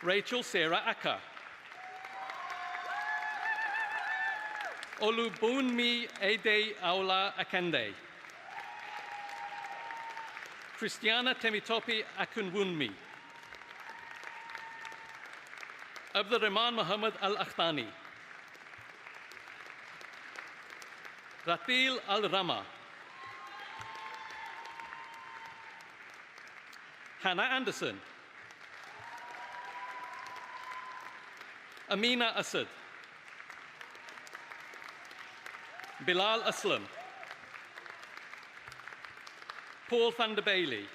Rachel Sarah Akka. Olubunmi Ede Aula Akande. Christiana Temitopi Akunwunmi. Abdur Rahman Muhammad Al-Akhtani. Ratil Al-Rama. Hannah Anderson. Amina Asad. Bilal Aslam. Paul van der Bailey.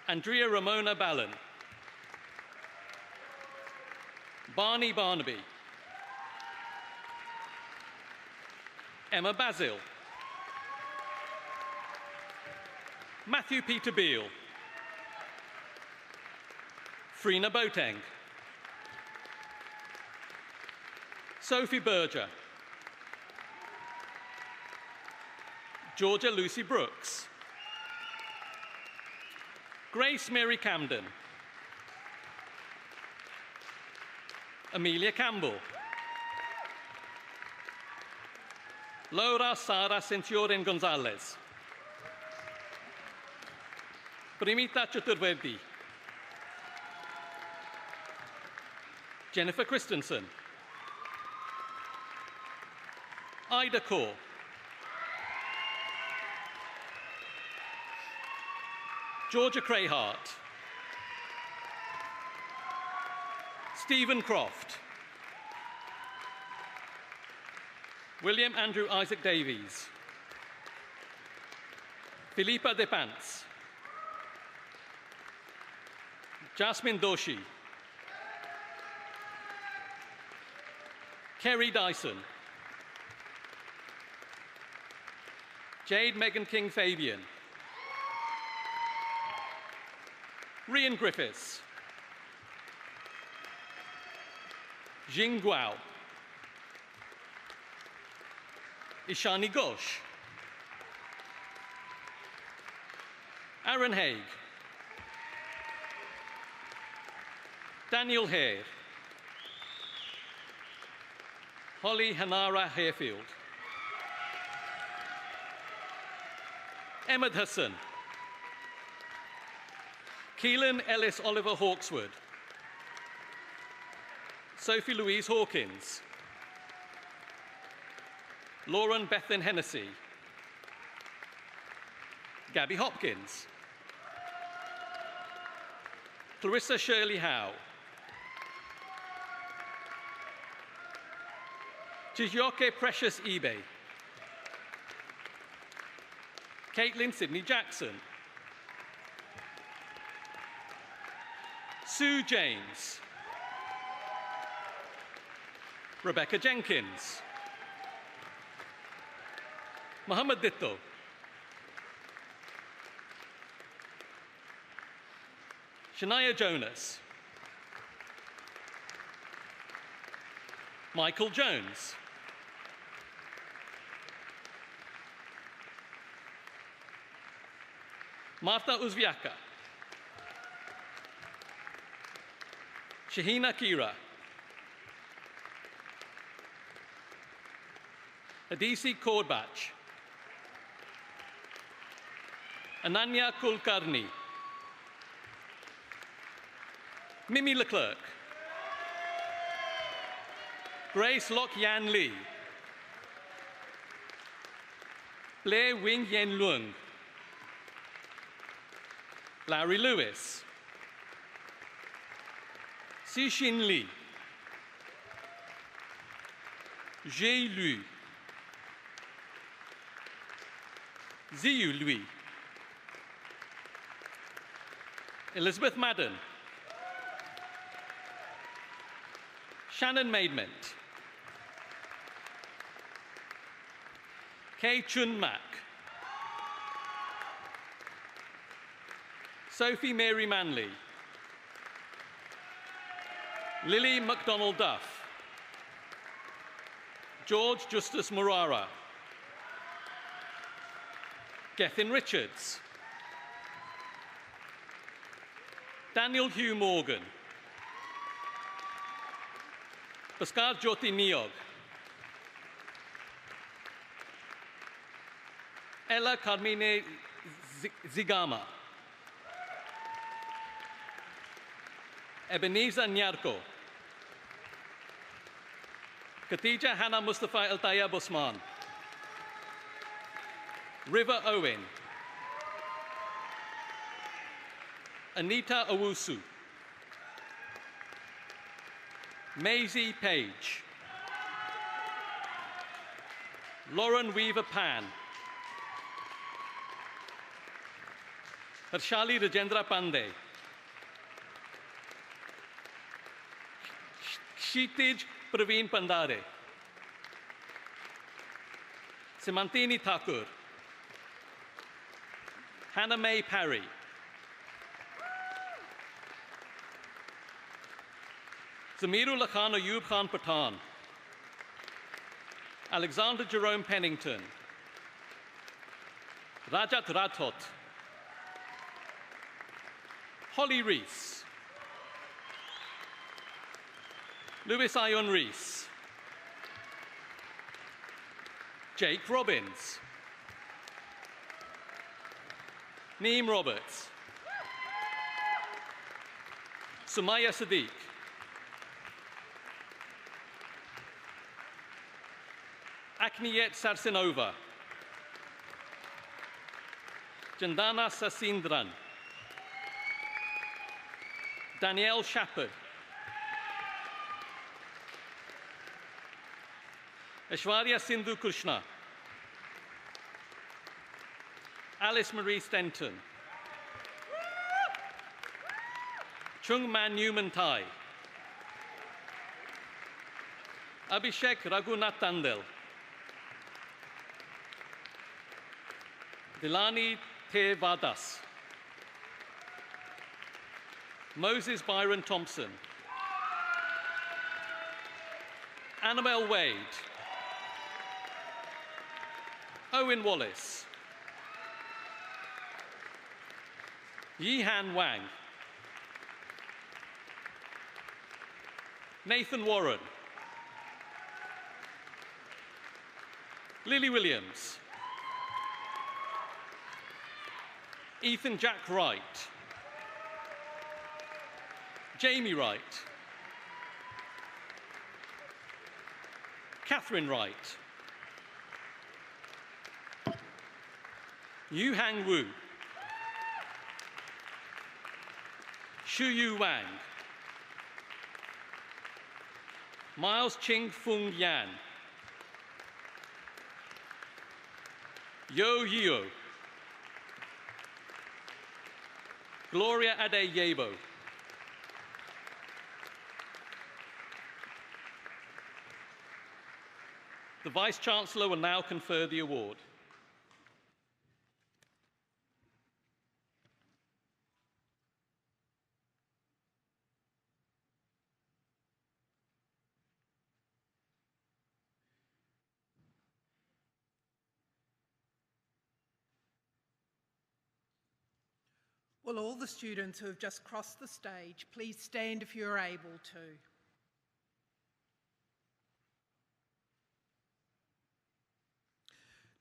Andrea Ramona Ballon. Barney Barnaby. Emma Basil. Matthew Peter Beale. Frina Boateng. Sophie Berger. Georgia Lucy Brooks. Grace Mary Camden. Amelia Campbell. Laura Sara Centioren Gonzalez. Primita Chaturvedi. Jennifer Christensen. Ida Kaur. Georgia Crayhart. Stephen Croft. William Andrew Isaac Davies. Philippa Depants. Jasmine Doshi. Kerry Dyson. Jade Megan King Fabian. Rhian Griffiths. Jing Guo. Ishani Ghosh. Aaron Haig. Daniel Hare. Holly Hanara Hayfield. Ahmed Hassan. Keelan Ellis Oliver Hawkswood. Sophie Louise Hawkins. Lauren Bethan Hennessy. Gabby Hopkins. Clarissa Shirley Howe. Chijioke Precious eBay. Caitlin Sydney Jackson. Sue James. Rebecca Jenkins. Muhammad Ditto. Shania Jonas. Michael Jones. Martha Uzviaka. Shahina Kira. Adisi Korbach. Ananya Kulkarni. Mimi Leclerc. Grace Lok Yan Lee. Blair Wing Yen Luong. Larry Lewis. Xixin Li. Jie Lui. Ziyu Lui. Elizabeth Madden. Shannon Maidment. Kay Chun Mak. Sophie Mary Manley. Lily MacDonald Duff. George Justus Murara. Gethin Richards. Daniel Hugh Morgan. Pascal Jyoti Niog. Ella Carmine Zigama. Ebenezer Nyarko. Khatija Hannah Mustafa El Tayyab Osman. River Owen. Anita Owusu. Maisie Page. Lauren Weaver Pan. Harshali Rajendra Pandey. Kshitij Praveen Pandare. Simantini Thakur. Hannah May Parry. Zamirul Khan Ayub Khan Pathan. Alexander Jerome Pennington. Rajat Rathot. Holly Rees. Louis Ion Rees. Jake Robbins. Neem Roberts. Sumaya Sadiq. Akniyet Sarsinova. Jandana Sasindran. Danielle Shepard. Aishwarya Sindhu Krishna. Alice Marie Stenton. Chung Man Newman Tai. Abhishek Raghunathandil. Dilani Tevadas. Moses Byron Thompson. Annabelle Wade. Owen Wallace. Yihan Wang. Nathan Warren. Lily Williams. Ethan Jack Wright. Jamie Wright. Catherine Wright. Yu Hang Wu. Shu Yu Wang. Miles Ching Fung Yan. Yo Yeo. Gloria Adeyebo. The Vice-Chancellor will now confer the award.
Will all the students who have just crossed the stage please stand if you're able to.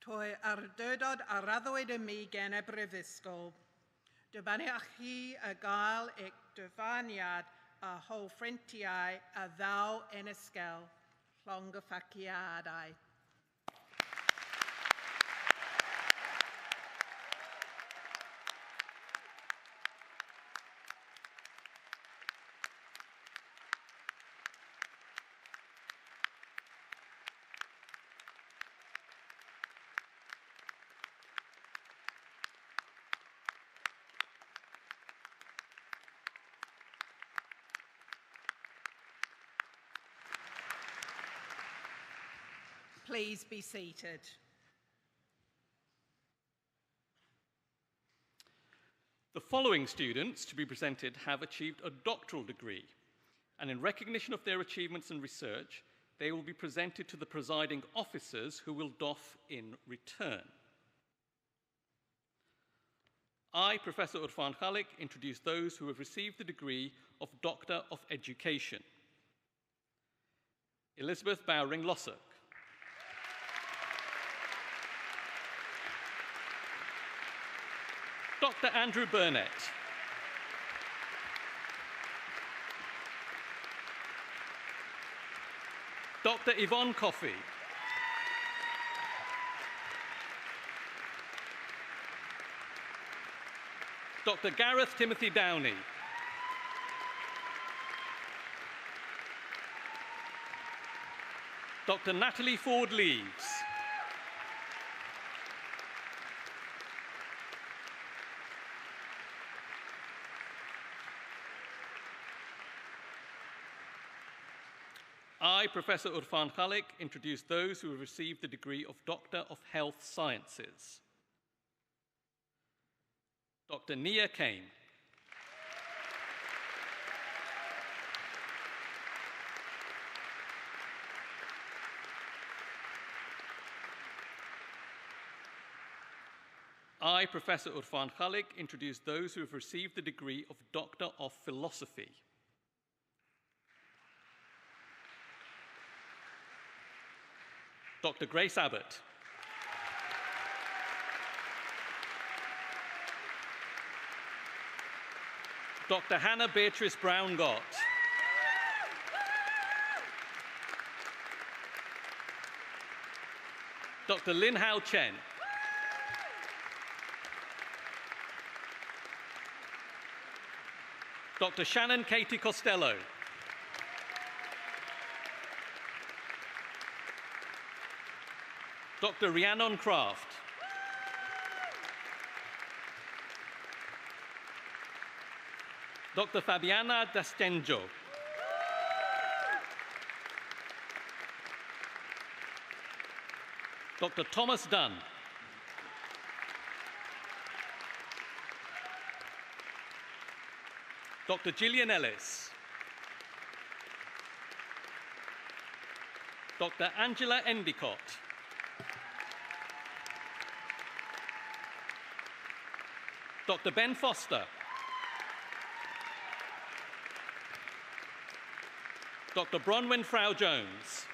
Toi ardydod a raddwyd y mi gen y brifysgol. Dybaniach chi a gael eich dyfaniad a hofrentiau a ddaw yn ysgol. Llongyffaciadau. Please be seated.
The following students to be presented have achieved a doctoral degree, and in recognition of their achievements and research, they will be presented to the presiding officers who will doff in return. I, Professor Urfan Khalik, introduce those who have received the degree of Doctor of Education. Elizabeth Bowring-Lossock. Dr. Andrew Burnett. Dr. Yvonne Coffey. Dr. Gareth Timothy Downey. Dr. Natalie Ford Leaves. I, Professor Urfan Khalik, introduce those who have received the degree of Doctor of Health Sciences. Dr. Nia Kane. I, Professor Urfan Khalik, introduce those who have received the degree of Doctor of Philosophy. Dr. Grace Abbott. Dr. Hannah Beatrice Brown-Gott. Dr. Lin Hao Chen. Dr. Shannon Katie Costello. Dr. Rhiannon Craft. Dr. Fabiana Dastenjo. Dr. Thomas Dunn. Dr. Gillian Ellis. Dr. Angela Endicott. Dr. Ben Foster. Dr. Bronwyn Frau Jones.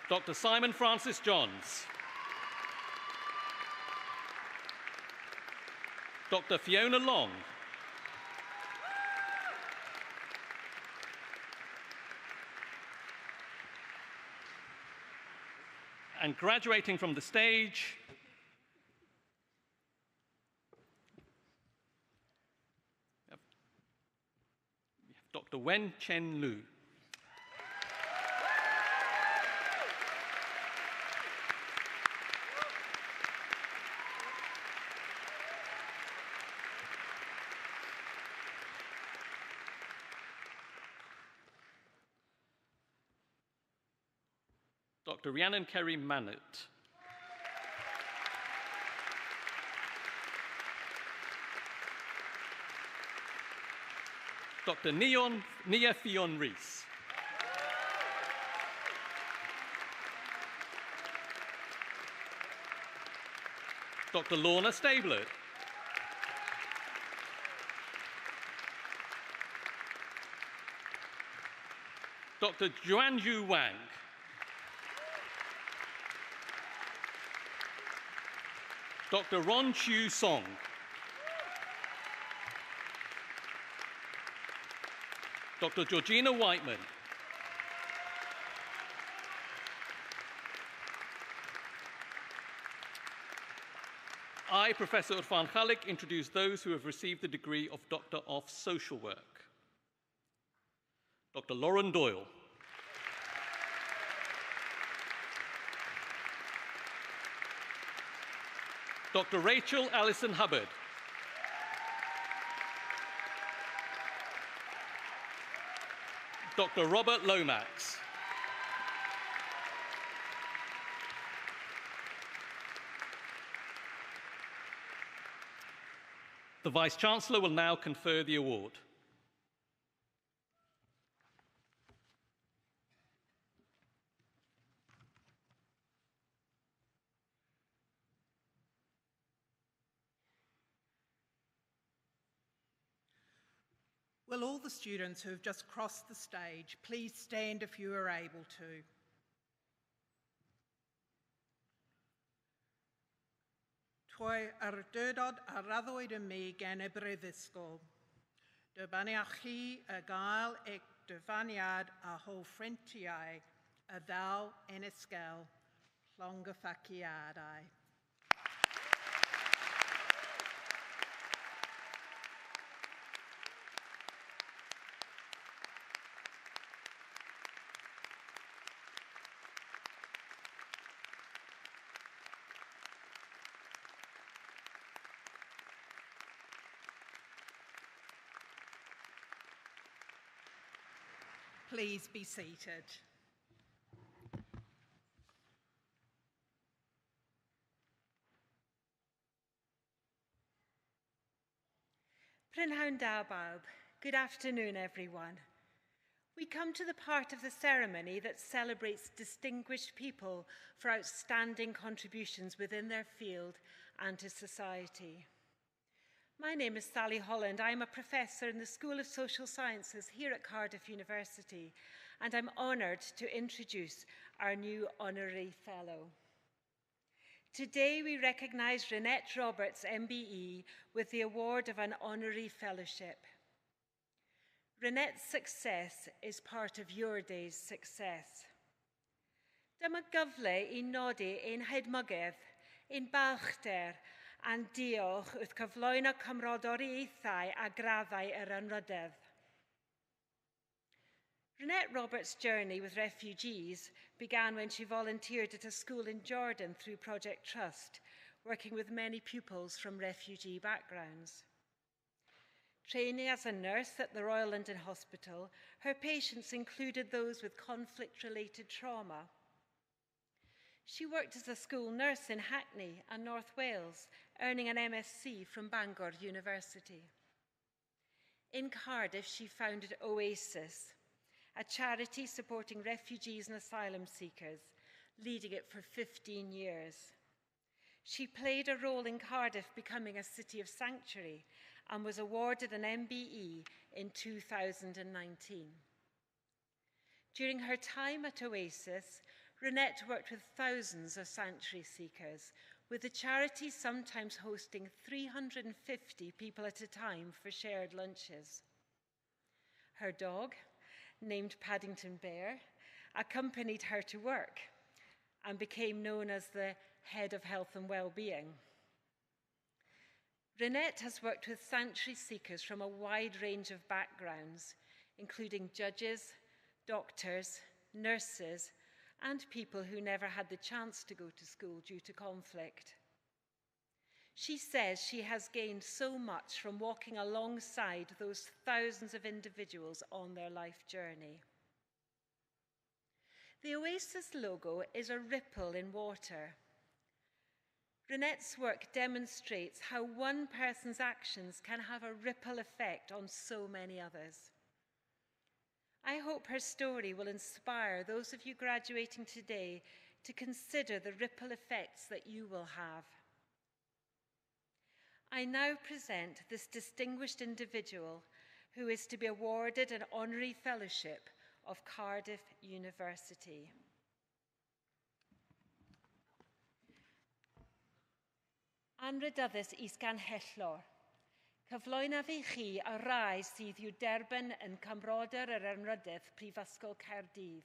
Dr. Simon Francis Johns. Dr. Fiona Long. And graduating from the stage, we have Dr. Wen Chen Lu. Dr. Rhiannon Kerry Mannett. Dr. Nia Fion Rees. Dr. Lorna Stabler. Dr. Juanju Wang. Dr. Ron Chu Song. Dr. Georgina Whiteman. I, Professor Irfan Khalik, introduce those who have received the degree of Doctor of Social Work. Dr. Lauren Doyle. Dr. Rachel Allison Hubbard. Dr. Robert Lomax. The Vice-Chancellor will now confer the award.
Will all the students who have just crossed the stage please stand if you are able to. Toi dydod a raddwyd y mi gen y brifysgol. Dybaniach chi y gael eich dyfaniad a hoffrentiau a ddaw yn ysgol llongyffaciadau. Please be seated.
Prynhawn da bawb. Good afternoon, everyone. We come to the part of the ceremony that celebrates distinguished people for outstanding contributions within their field and to society. My name is Sally Holland. I'm a professor in the School of Social Sciences here at Cardiff University, and I'm honoured to introduce our new honorary fellow. Today we recognise Renette Roberts, MBE, with the award of an honorary fellowship. Renette's success is part of your day's success. Dyma gyfle I nodi ein hedmygedd, ein balchder, a'n diolch wrth cyflwyno cymrodoriaethau a graddau yr anrydedd. Renette Roberts' journey with refugees began when she volunteered at a school in Jordan through Project Trust, working with many pupils from refugee backgrounds. Training as a nurse at the Royal London Hospital, her patients included those with conflict-related trauma. She worked as a school nurse in Hackney and North Wales, earning an MSc from Bangor University. In Cardiff, she founded Oasis, a charity supporting refugees and asylum seekers, leading it for 15 years. She played a role in Cardiff becoming a city of sanctuary and was awarded an MBE in 2019. During her time at Oasis, Renette worked with thousands of sanctuary seekers, with the charity sometimes hosting 350 people at a time for shared lunches. Her dog, named Paddington Bear, accompanied her to work and became known as the head of health and well-being. Renette has worked with sanctuary seekers from a wide range of backgrounds, including judges, doctors, nurses, and people who never had the chance to go to school due to conflict. She says she has gained so much from walking alongside those thousands of individuals on their life journey. The Oasis logo is a ripple in water. Renette's work demonstrates how one person's actions can have a ripple effect on so many others. I hope her story will inspire those of you graduating today to consider the ripple effects that you will have. I now present this distinguished individual who is to be awarded an honorary fellowship of Cardiff University. Anrydyddus is ganhellor. Cyflwyna fi chi a rai sydd i'w derbyn yn Cambroder yr Anrydydd Prifysgol Caerdydd.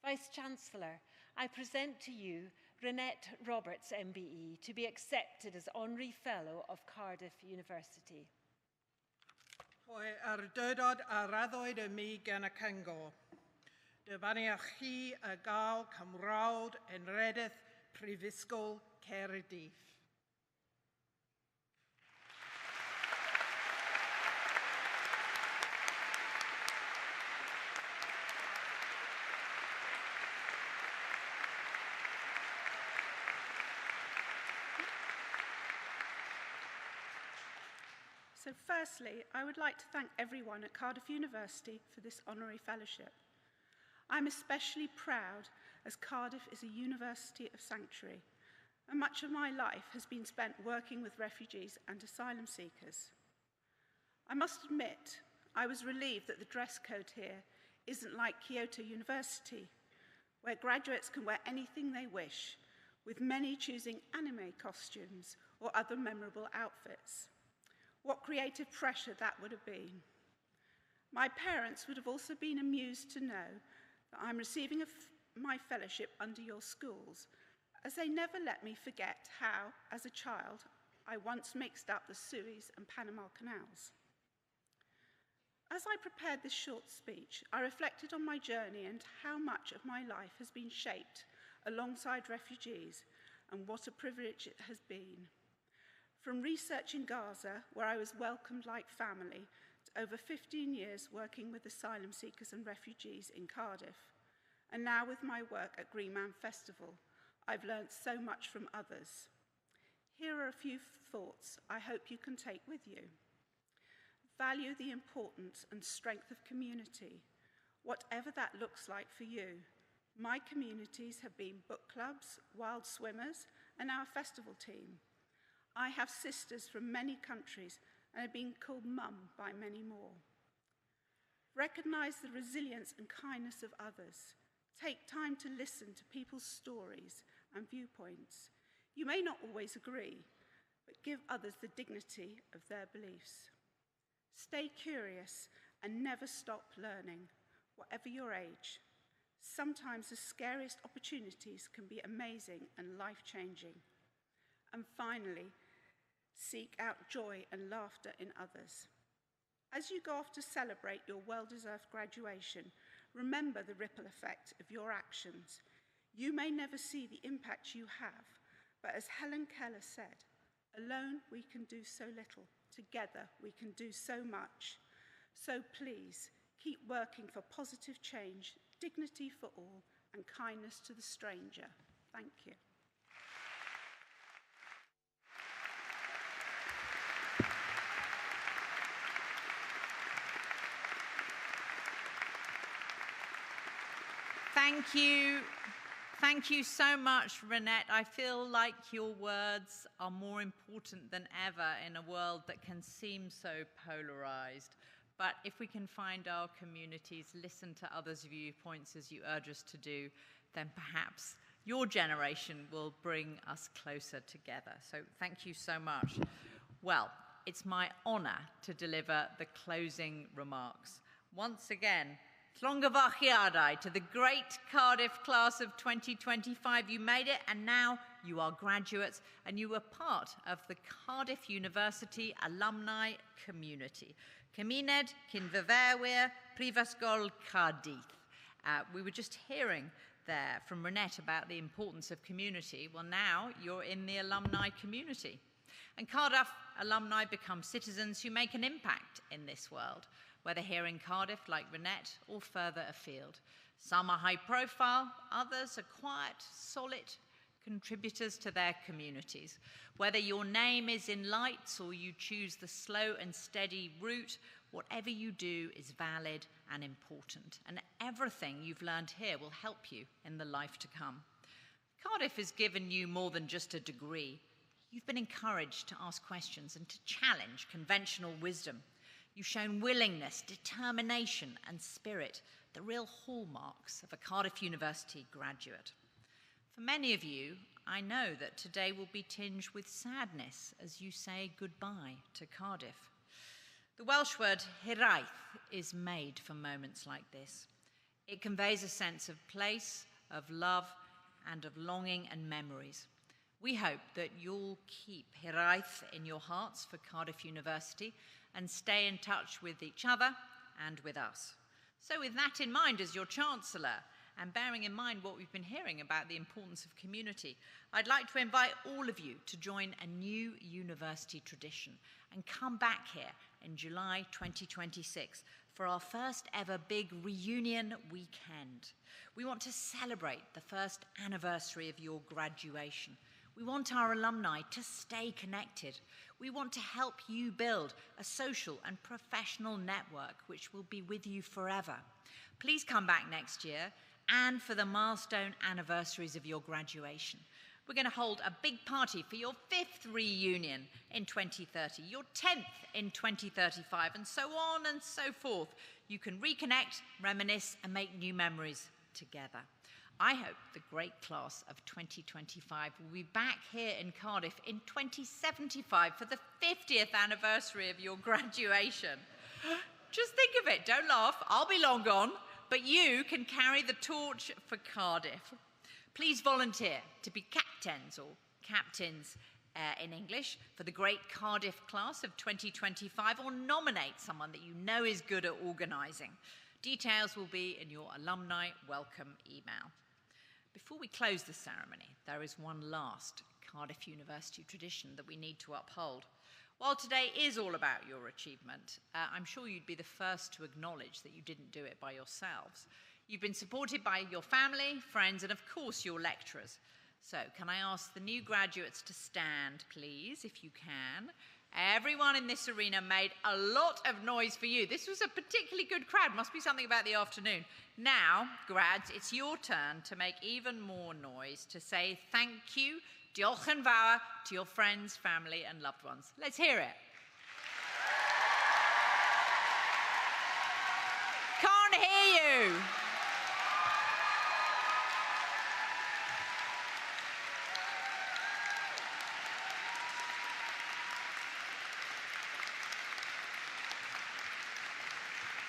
Vice-Chancellor, I present to you Renette Roberts, MBE, to be accepted as Honorary Fellow of Cardiff University.
Hoi dydod a raddwyd y mi gan y Cyngor. Dybani a chi a gael Cymrawd yn Redydd Prifysgol Caerdydd.
So firstly, I would like to thank everyone at Cardiff University for this honorary fellowship. I'm especially proud as Cardiff is a university of sanctuary, and much of my life has been spent working with refugees and asylum seekers. I must admit, I was relieved that the dress code here isn't like Kyoto University, where graduates can wear anything they wish, with many choosing anime costumes or other memorable outfits. What creative pressure that would have been. My parents would have also been amused to know that I'm receiving my fellowship under your schools, as they never let me forget how, as a child, I once mixed up the Suez and Panama Canals. As I prepared this short speech, I reflected on my journey and how much of my life has been shaped alongside refugees, and what a privilege it has been. From research in Gaza, where I was welcomed like family, to over 15 years working with asylum seekers and refugees in Cardiff, and now with my work at Green Man Festival, I've learned so much from others. Here are a few thoughts I hope you can take with you. Value the importance and strength of community, whatever that looks like for you. My communities have been book clubs, wild swimmers, and our festival team. I have sisters from many countries and have been called mum by many more. Recognize the resilience and kindness of others. Take time to listen to people's stories and viewpoints. You may not always agree, but give others the dignity of their beliefs. Stay curious and never stop learning, whatever your age. Sometimes the scariest opportunities can be amazing and life-changing. And finally, seek out joy and laughter in others. As you go off to celebrate your well-deserved graduation, remember the ripple effect of your actions. You may never see the impact you have, but as Helen Keller said, alone we can do so little, Together we can do so much. So please, keep working for positive change, dignity for all, and kindness to the stranger. Thank you.
Thank you. Thank you so much, Renette. I feel like your words are more important than ever in a world that can seem so polarized. But if we can find our communities, listen to others' viewpoints as you urge us to do, then perhaps your generation will bring us closer together. So thank you so much. Well, it's my honor to deliver the closing remarks. Once again, Llongyfarchiadau to the great Cardiff class of 2025. You made it, and now you are graduates, and you were part of the Cardiff University alumni community. Cymuned cyn fyfyrwyr Prifysgol Caerdydd. We were just hearing there from Renette about the importance of community. Well, now you're in the alumni community. And Cardiff alumni become citizens who make an impact in this world, whether here in Cardiff like Renette or further afield. Some are high profile, others are quiet, solid contributors to their communities. Whether your name is in lights or you choose the slow and steady route, whatever you do is valid and important, and everything you've learned here will help you in the life to come. Cardiff has given you more than just a degree. You've been encouraged to ask questions and to challenge conventional wisdom. You've shown willingness, determination, and spirit, the real hallmarks of a Cardiff University graduate. For many of you, I know that today will be tinged with sadness as you say goodbye to Cardiff. The Welsh word hiraeth is made for moments like this. It conveys a sense of place, of love, and of longing and memories. We hope that you'll keep hiraeth in your hearts for Cardiff University and stay in touch with each other and with us. So with that in mind as your Chancellor, and bearing in mind what we've been hearing about the importance of community, I'd like to invite all of you to join a new university tradition and come back here in July 2026 for our first ever big reunion weekend. We want to celebrate the first anniversary of your graduation. We want our alumni to stay connected. We want to help you build a social and professional network which will be with you forever. Please come back next year and for the milestone anniversaries of your graduation. We're going to hold a big party for your 5th reunion in 2030, your 10th in 2035, and so on and so forth. You can reconnect, reminisce, and make new memories together. I hope the great class of 2025 will be back here in Cardiff in 2075 for the 50th anniversary of your graduation. Just think of it, don't laugh, I'll be long gone, but you can carry the torch for Cardiff. Please volunteer to be captains or captains in English for the great Cardiff class of 2025, or nominate someone that you know is good at organising. Details will be in your alumni welcome email. Before we close the ceremony, there is one last Cardiff University tradition that we need to uphold. While today is all about your achievement, I'm sure you'd be the first to acknowledge that you didn't do it by yourselves. You've been supported by your family, friends, and of course your lecturers. So can I ask the new graduates to stand, please, if you can? Everyone in this arena made a lot of noise for you. This was a particularly good crowd. Must be something about the afternoon. Now, grads, it's your turn to make even more noise, to say thank you, diolch yn fawr, to your friends, family, and loved ones. Let's hear it. Can't hear you.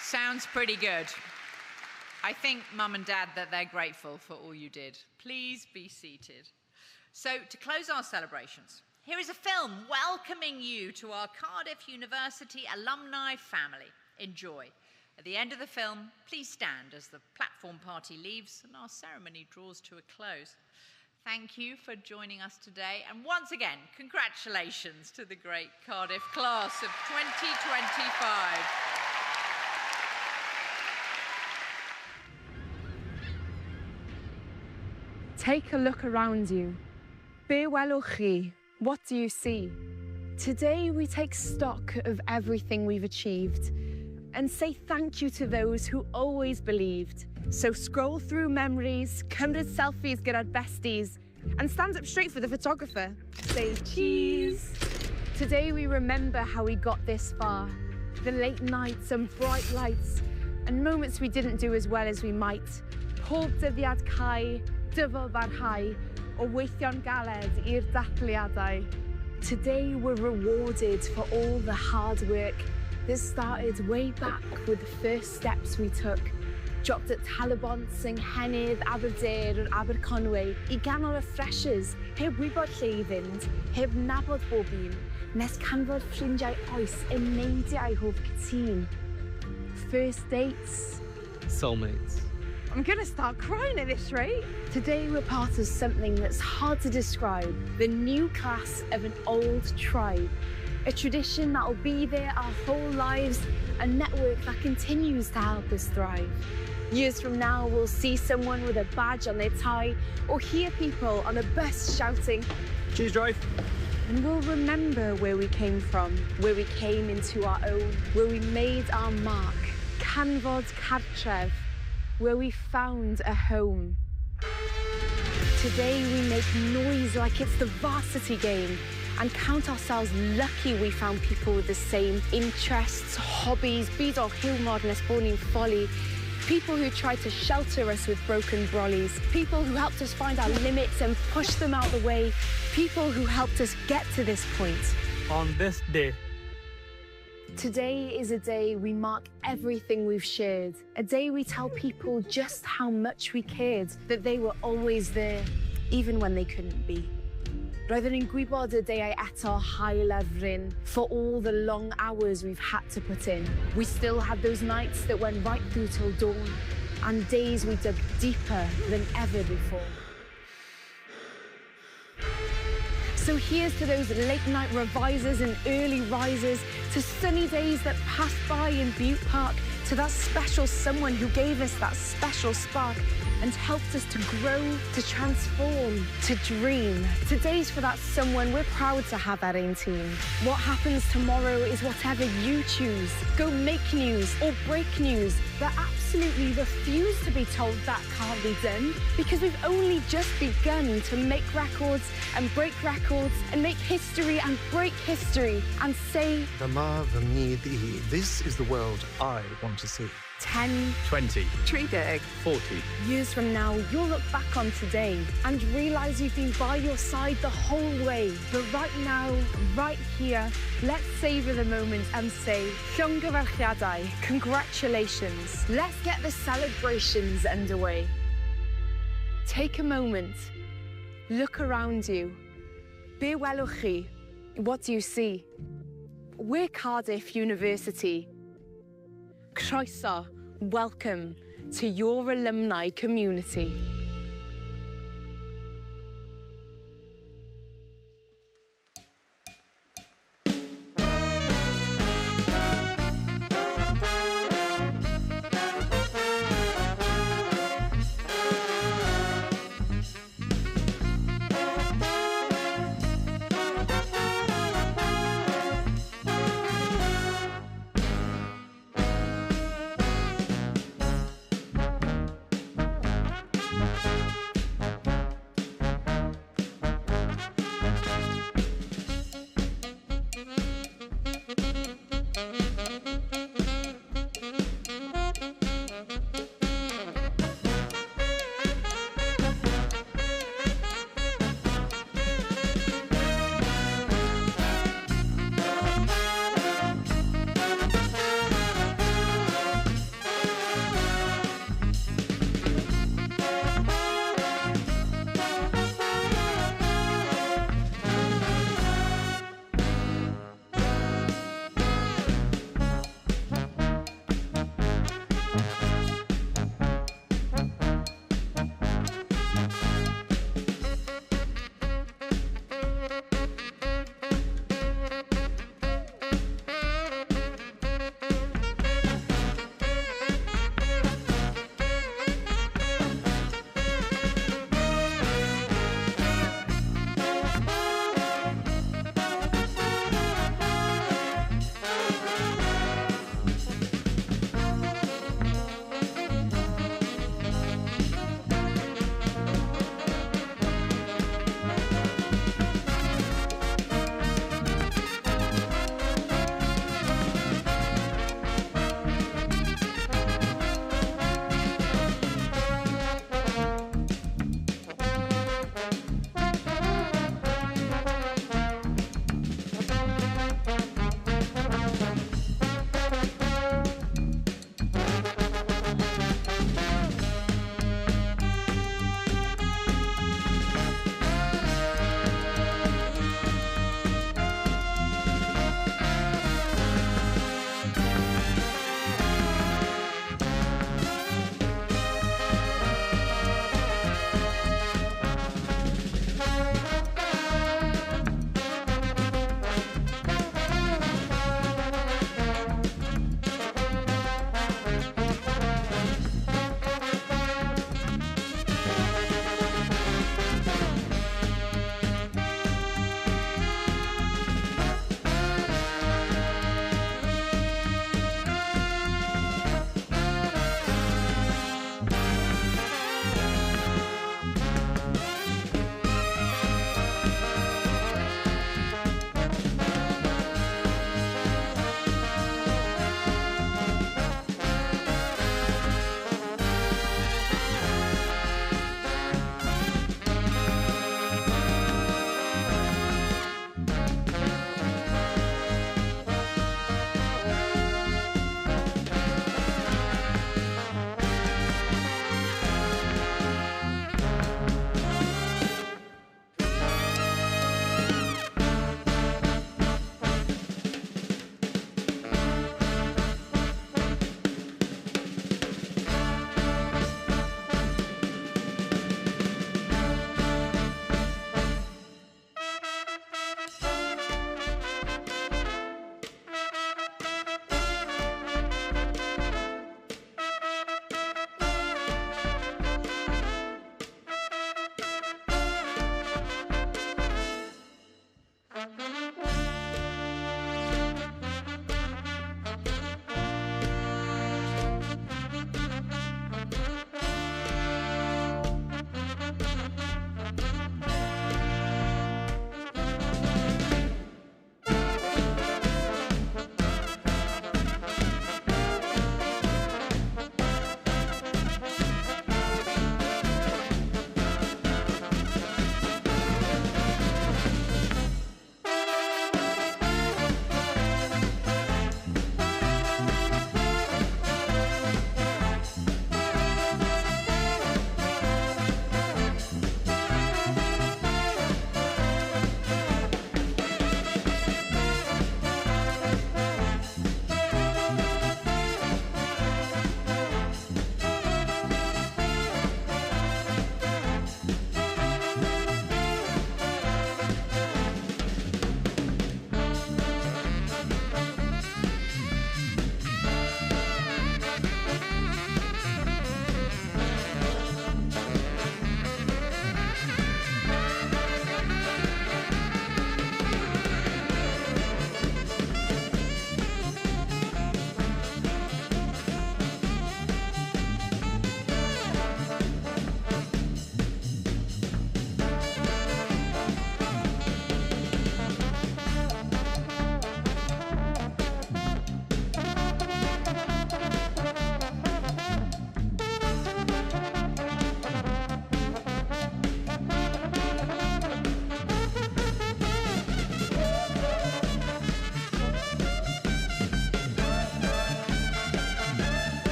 Sounds pretty good. I think Mum and Dad that they're grateful for all you did. Please be seated. So to close our celebrations, here is a film welcoming you to our Cardiff University alumni family. Enjoy. At the end of the film, please stand as the platform party leaves and our ceremony draws to a close. Thank you for joining us today. And once again, congratulations to the great Cardiff class of 2025.
Take a look around you. Be welwch chi. What do you see? Today we take stock of everything we've achieved and say thank you to those who always believed. So scroll through memories, cymryd selfies gyda'r besties, and stand up straight for the photographer. Say cheese. Today we remember how we got this far. The late nights and bright lights, and moments we didn't do as well as we might. Pob dyddiad cau, dyfal barhau, o weithio'n galed i'r dathliadau. Today we're rewarded for all the hard work that started way back with the first steps we took. Dropped at Talabont, Nghennydd, Aberdare, or Aberconwy, I ganol y freshers, heb wybod lle I fynd, heb nabod bob un, nes canfod ffrindiau oes yn neidiau hoff cytun. First dates.
Soulmates.
I'm gonna start crying at this rate. Today we're part of something that's hard to describe, the new class of an old tribe. A tradition that'll be there our whole lives, a network that continues to help us thrive. Years from now, we'll see someone with a badge on their tie or hear people on a bus shouting,
"Cheese drive."
And we'll remember where we came from, where we came into our own, where we made our mark. Canfod Cartref, where we found a home. Today we make noise like it's the varsity game and count ourselves lucky we found people with the same interests, hobbies, byd o hiwmor nes bod ni'n ffoli. People who tried to shelter us with broken brollies. People who helped us find our limits and push them out the way. People who helped us get to this point.
On this day.
Today is a day we mark everything we've shared. A day we tell people just how much we cared, that they were always there, even when they couldn't be. Roedden ni'n gwybod y deiau eto hael ar fryn for all the long hours we've had to put in. We still had those nights that went right through till dawn, and days we dug deeper than ever before. So here's to those late-night revisers and early risers, to sunny days that passed by in Butte Park, to that special someone who gave us that special spark and helped us to grow, to transform, to dream. Today's for that someone we're proud to have at 18. What happens tomorrow is whatever you choose. Go make news or break news, but absolutely refuse to be told that can't be done, because we've only just begun to make records and break records and make history and break history and say,
Dyma fy myd I. This is the world I want to see.
10,
20,
30,
40.
Years from now, you'll look back on today and realise you've been by your side the whole way. But right now, right here, let's savour the moment and say, Llongyfarchiadau, congratulations. Let's get the celebrations underway. Take a moment. Look around you. Be welwch chi. What do you see? We're Cardiff University. Croeso, welcome to your alumni community.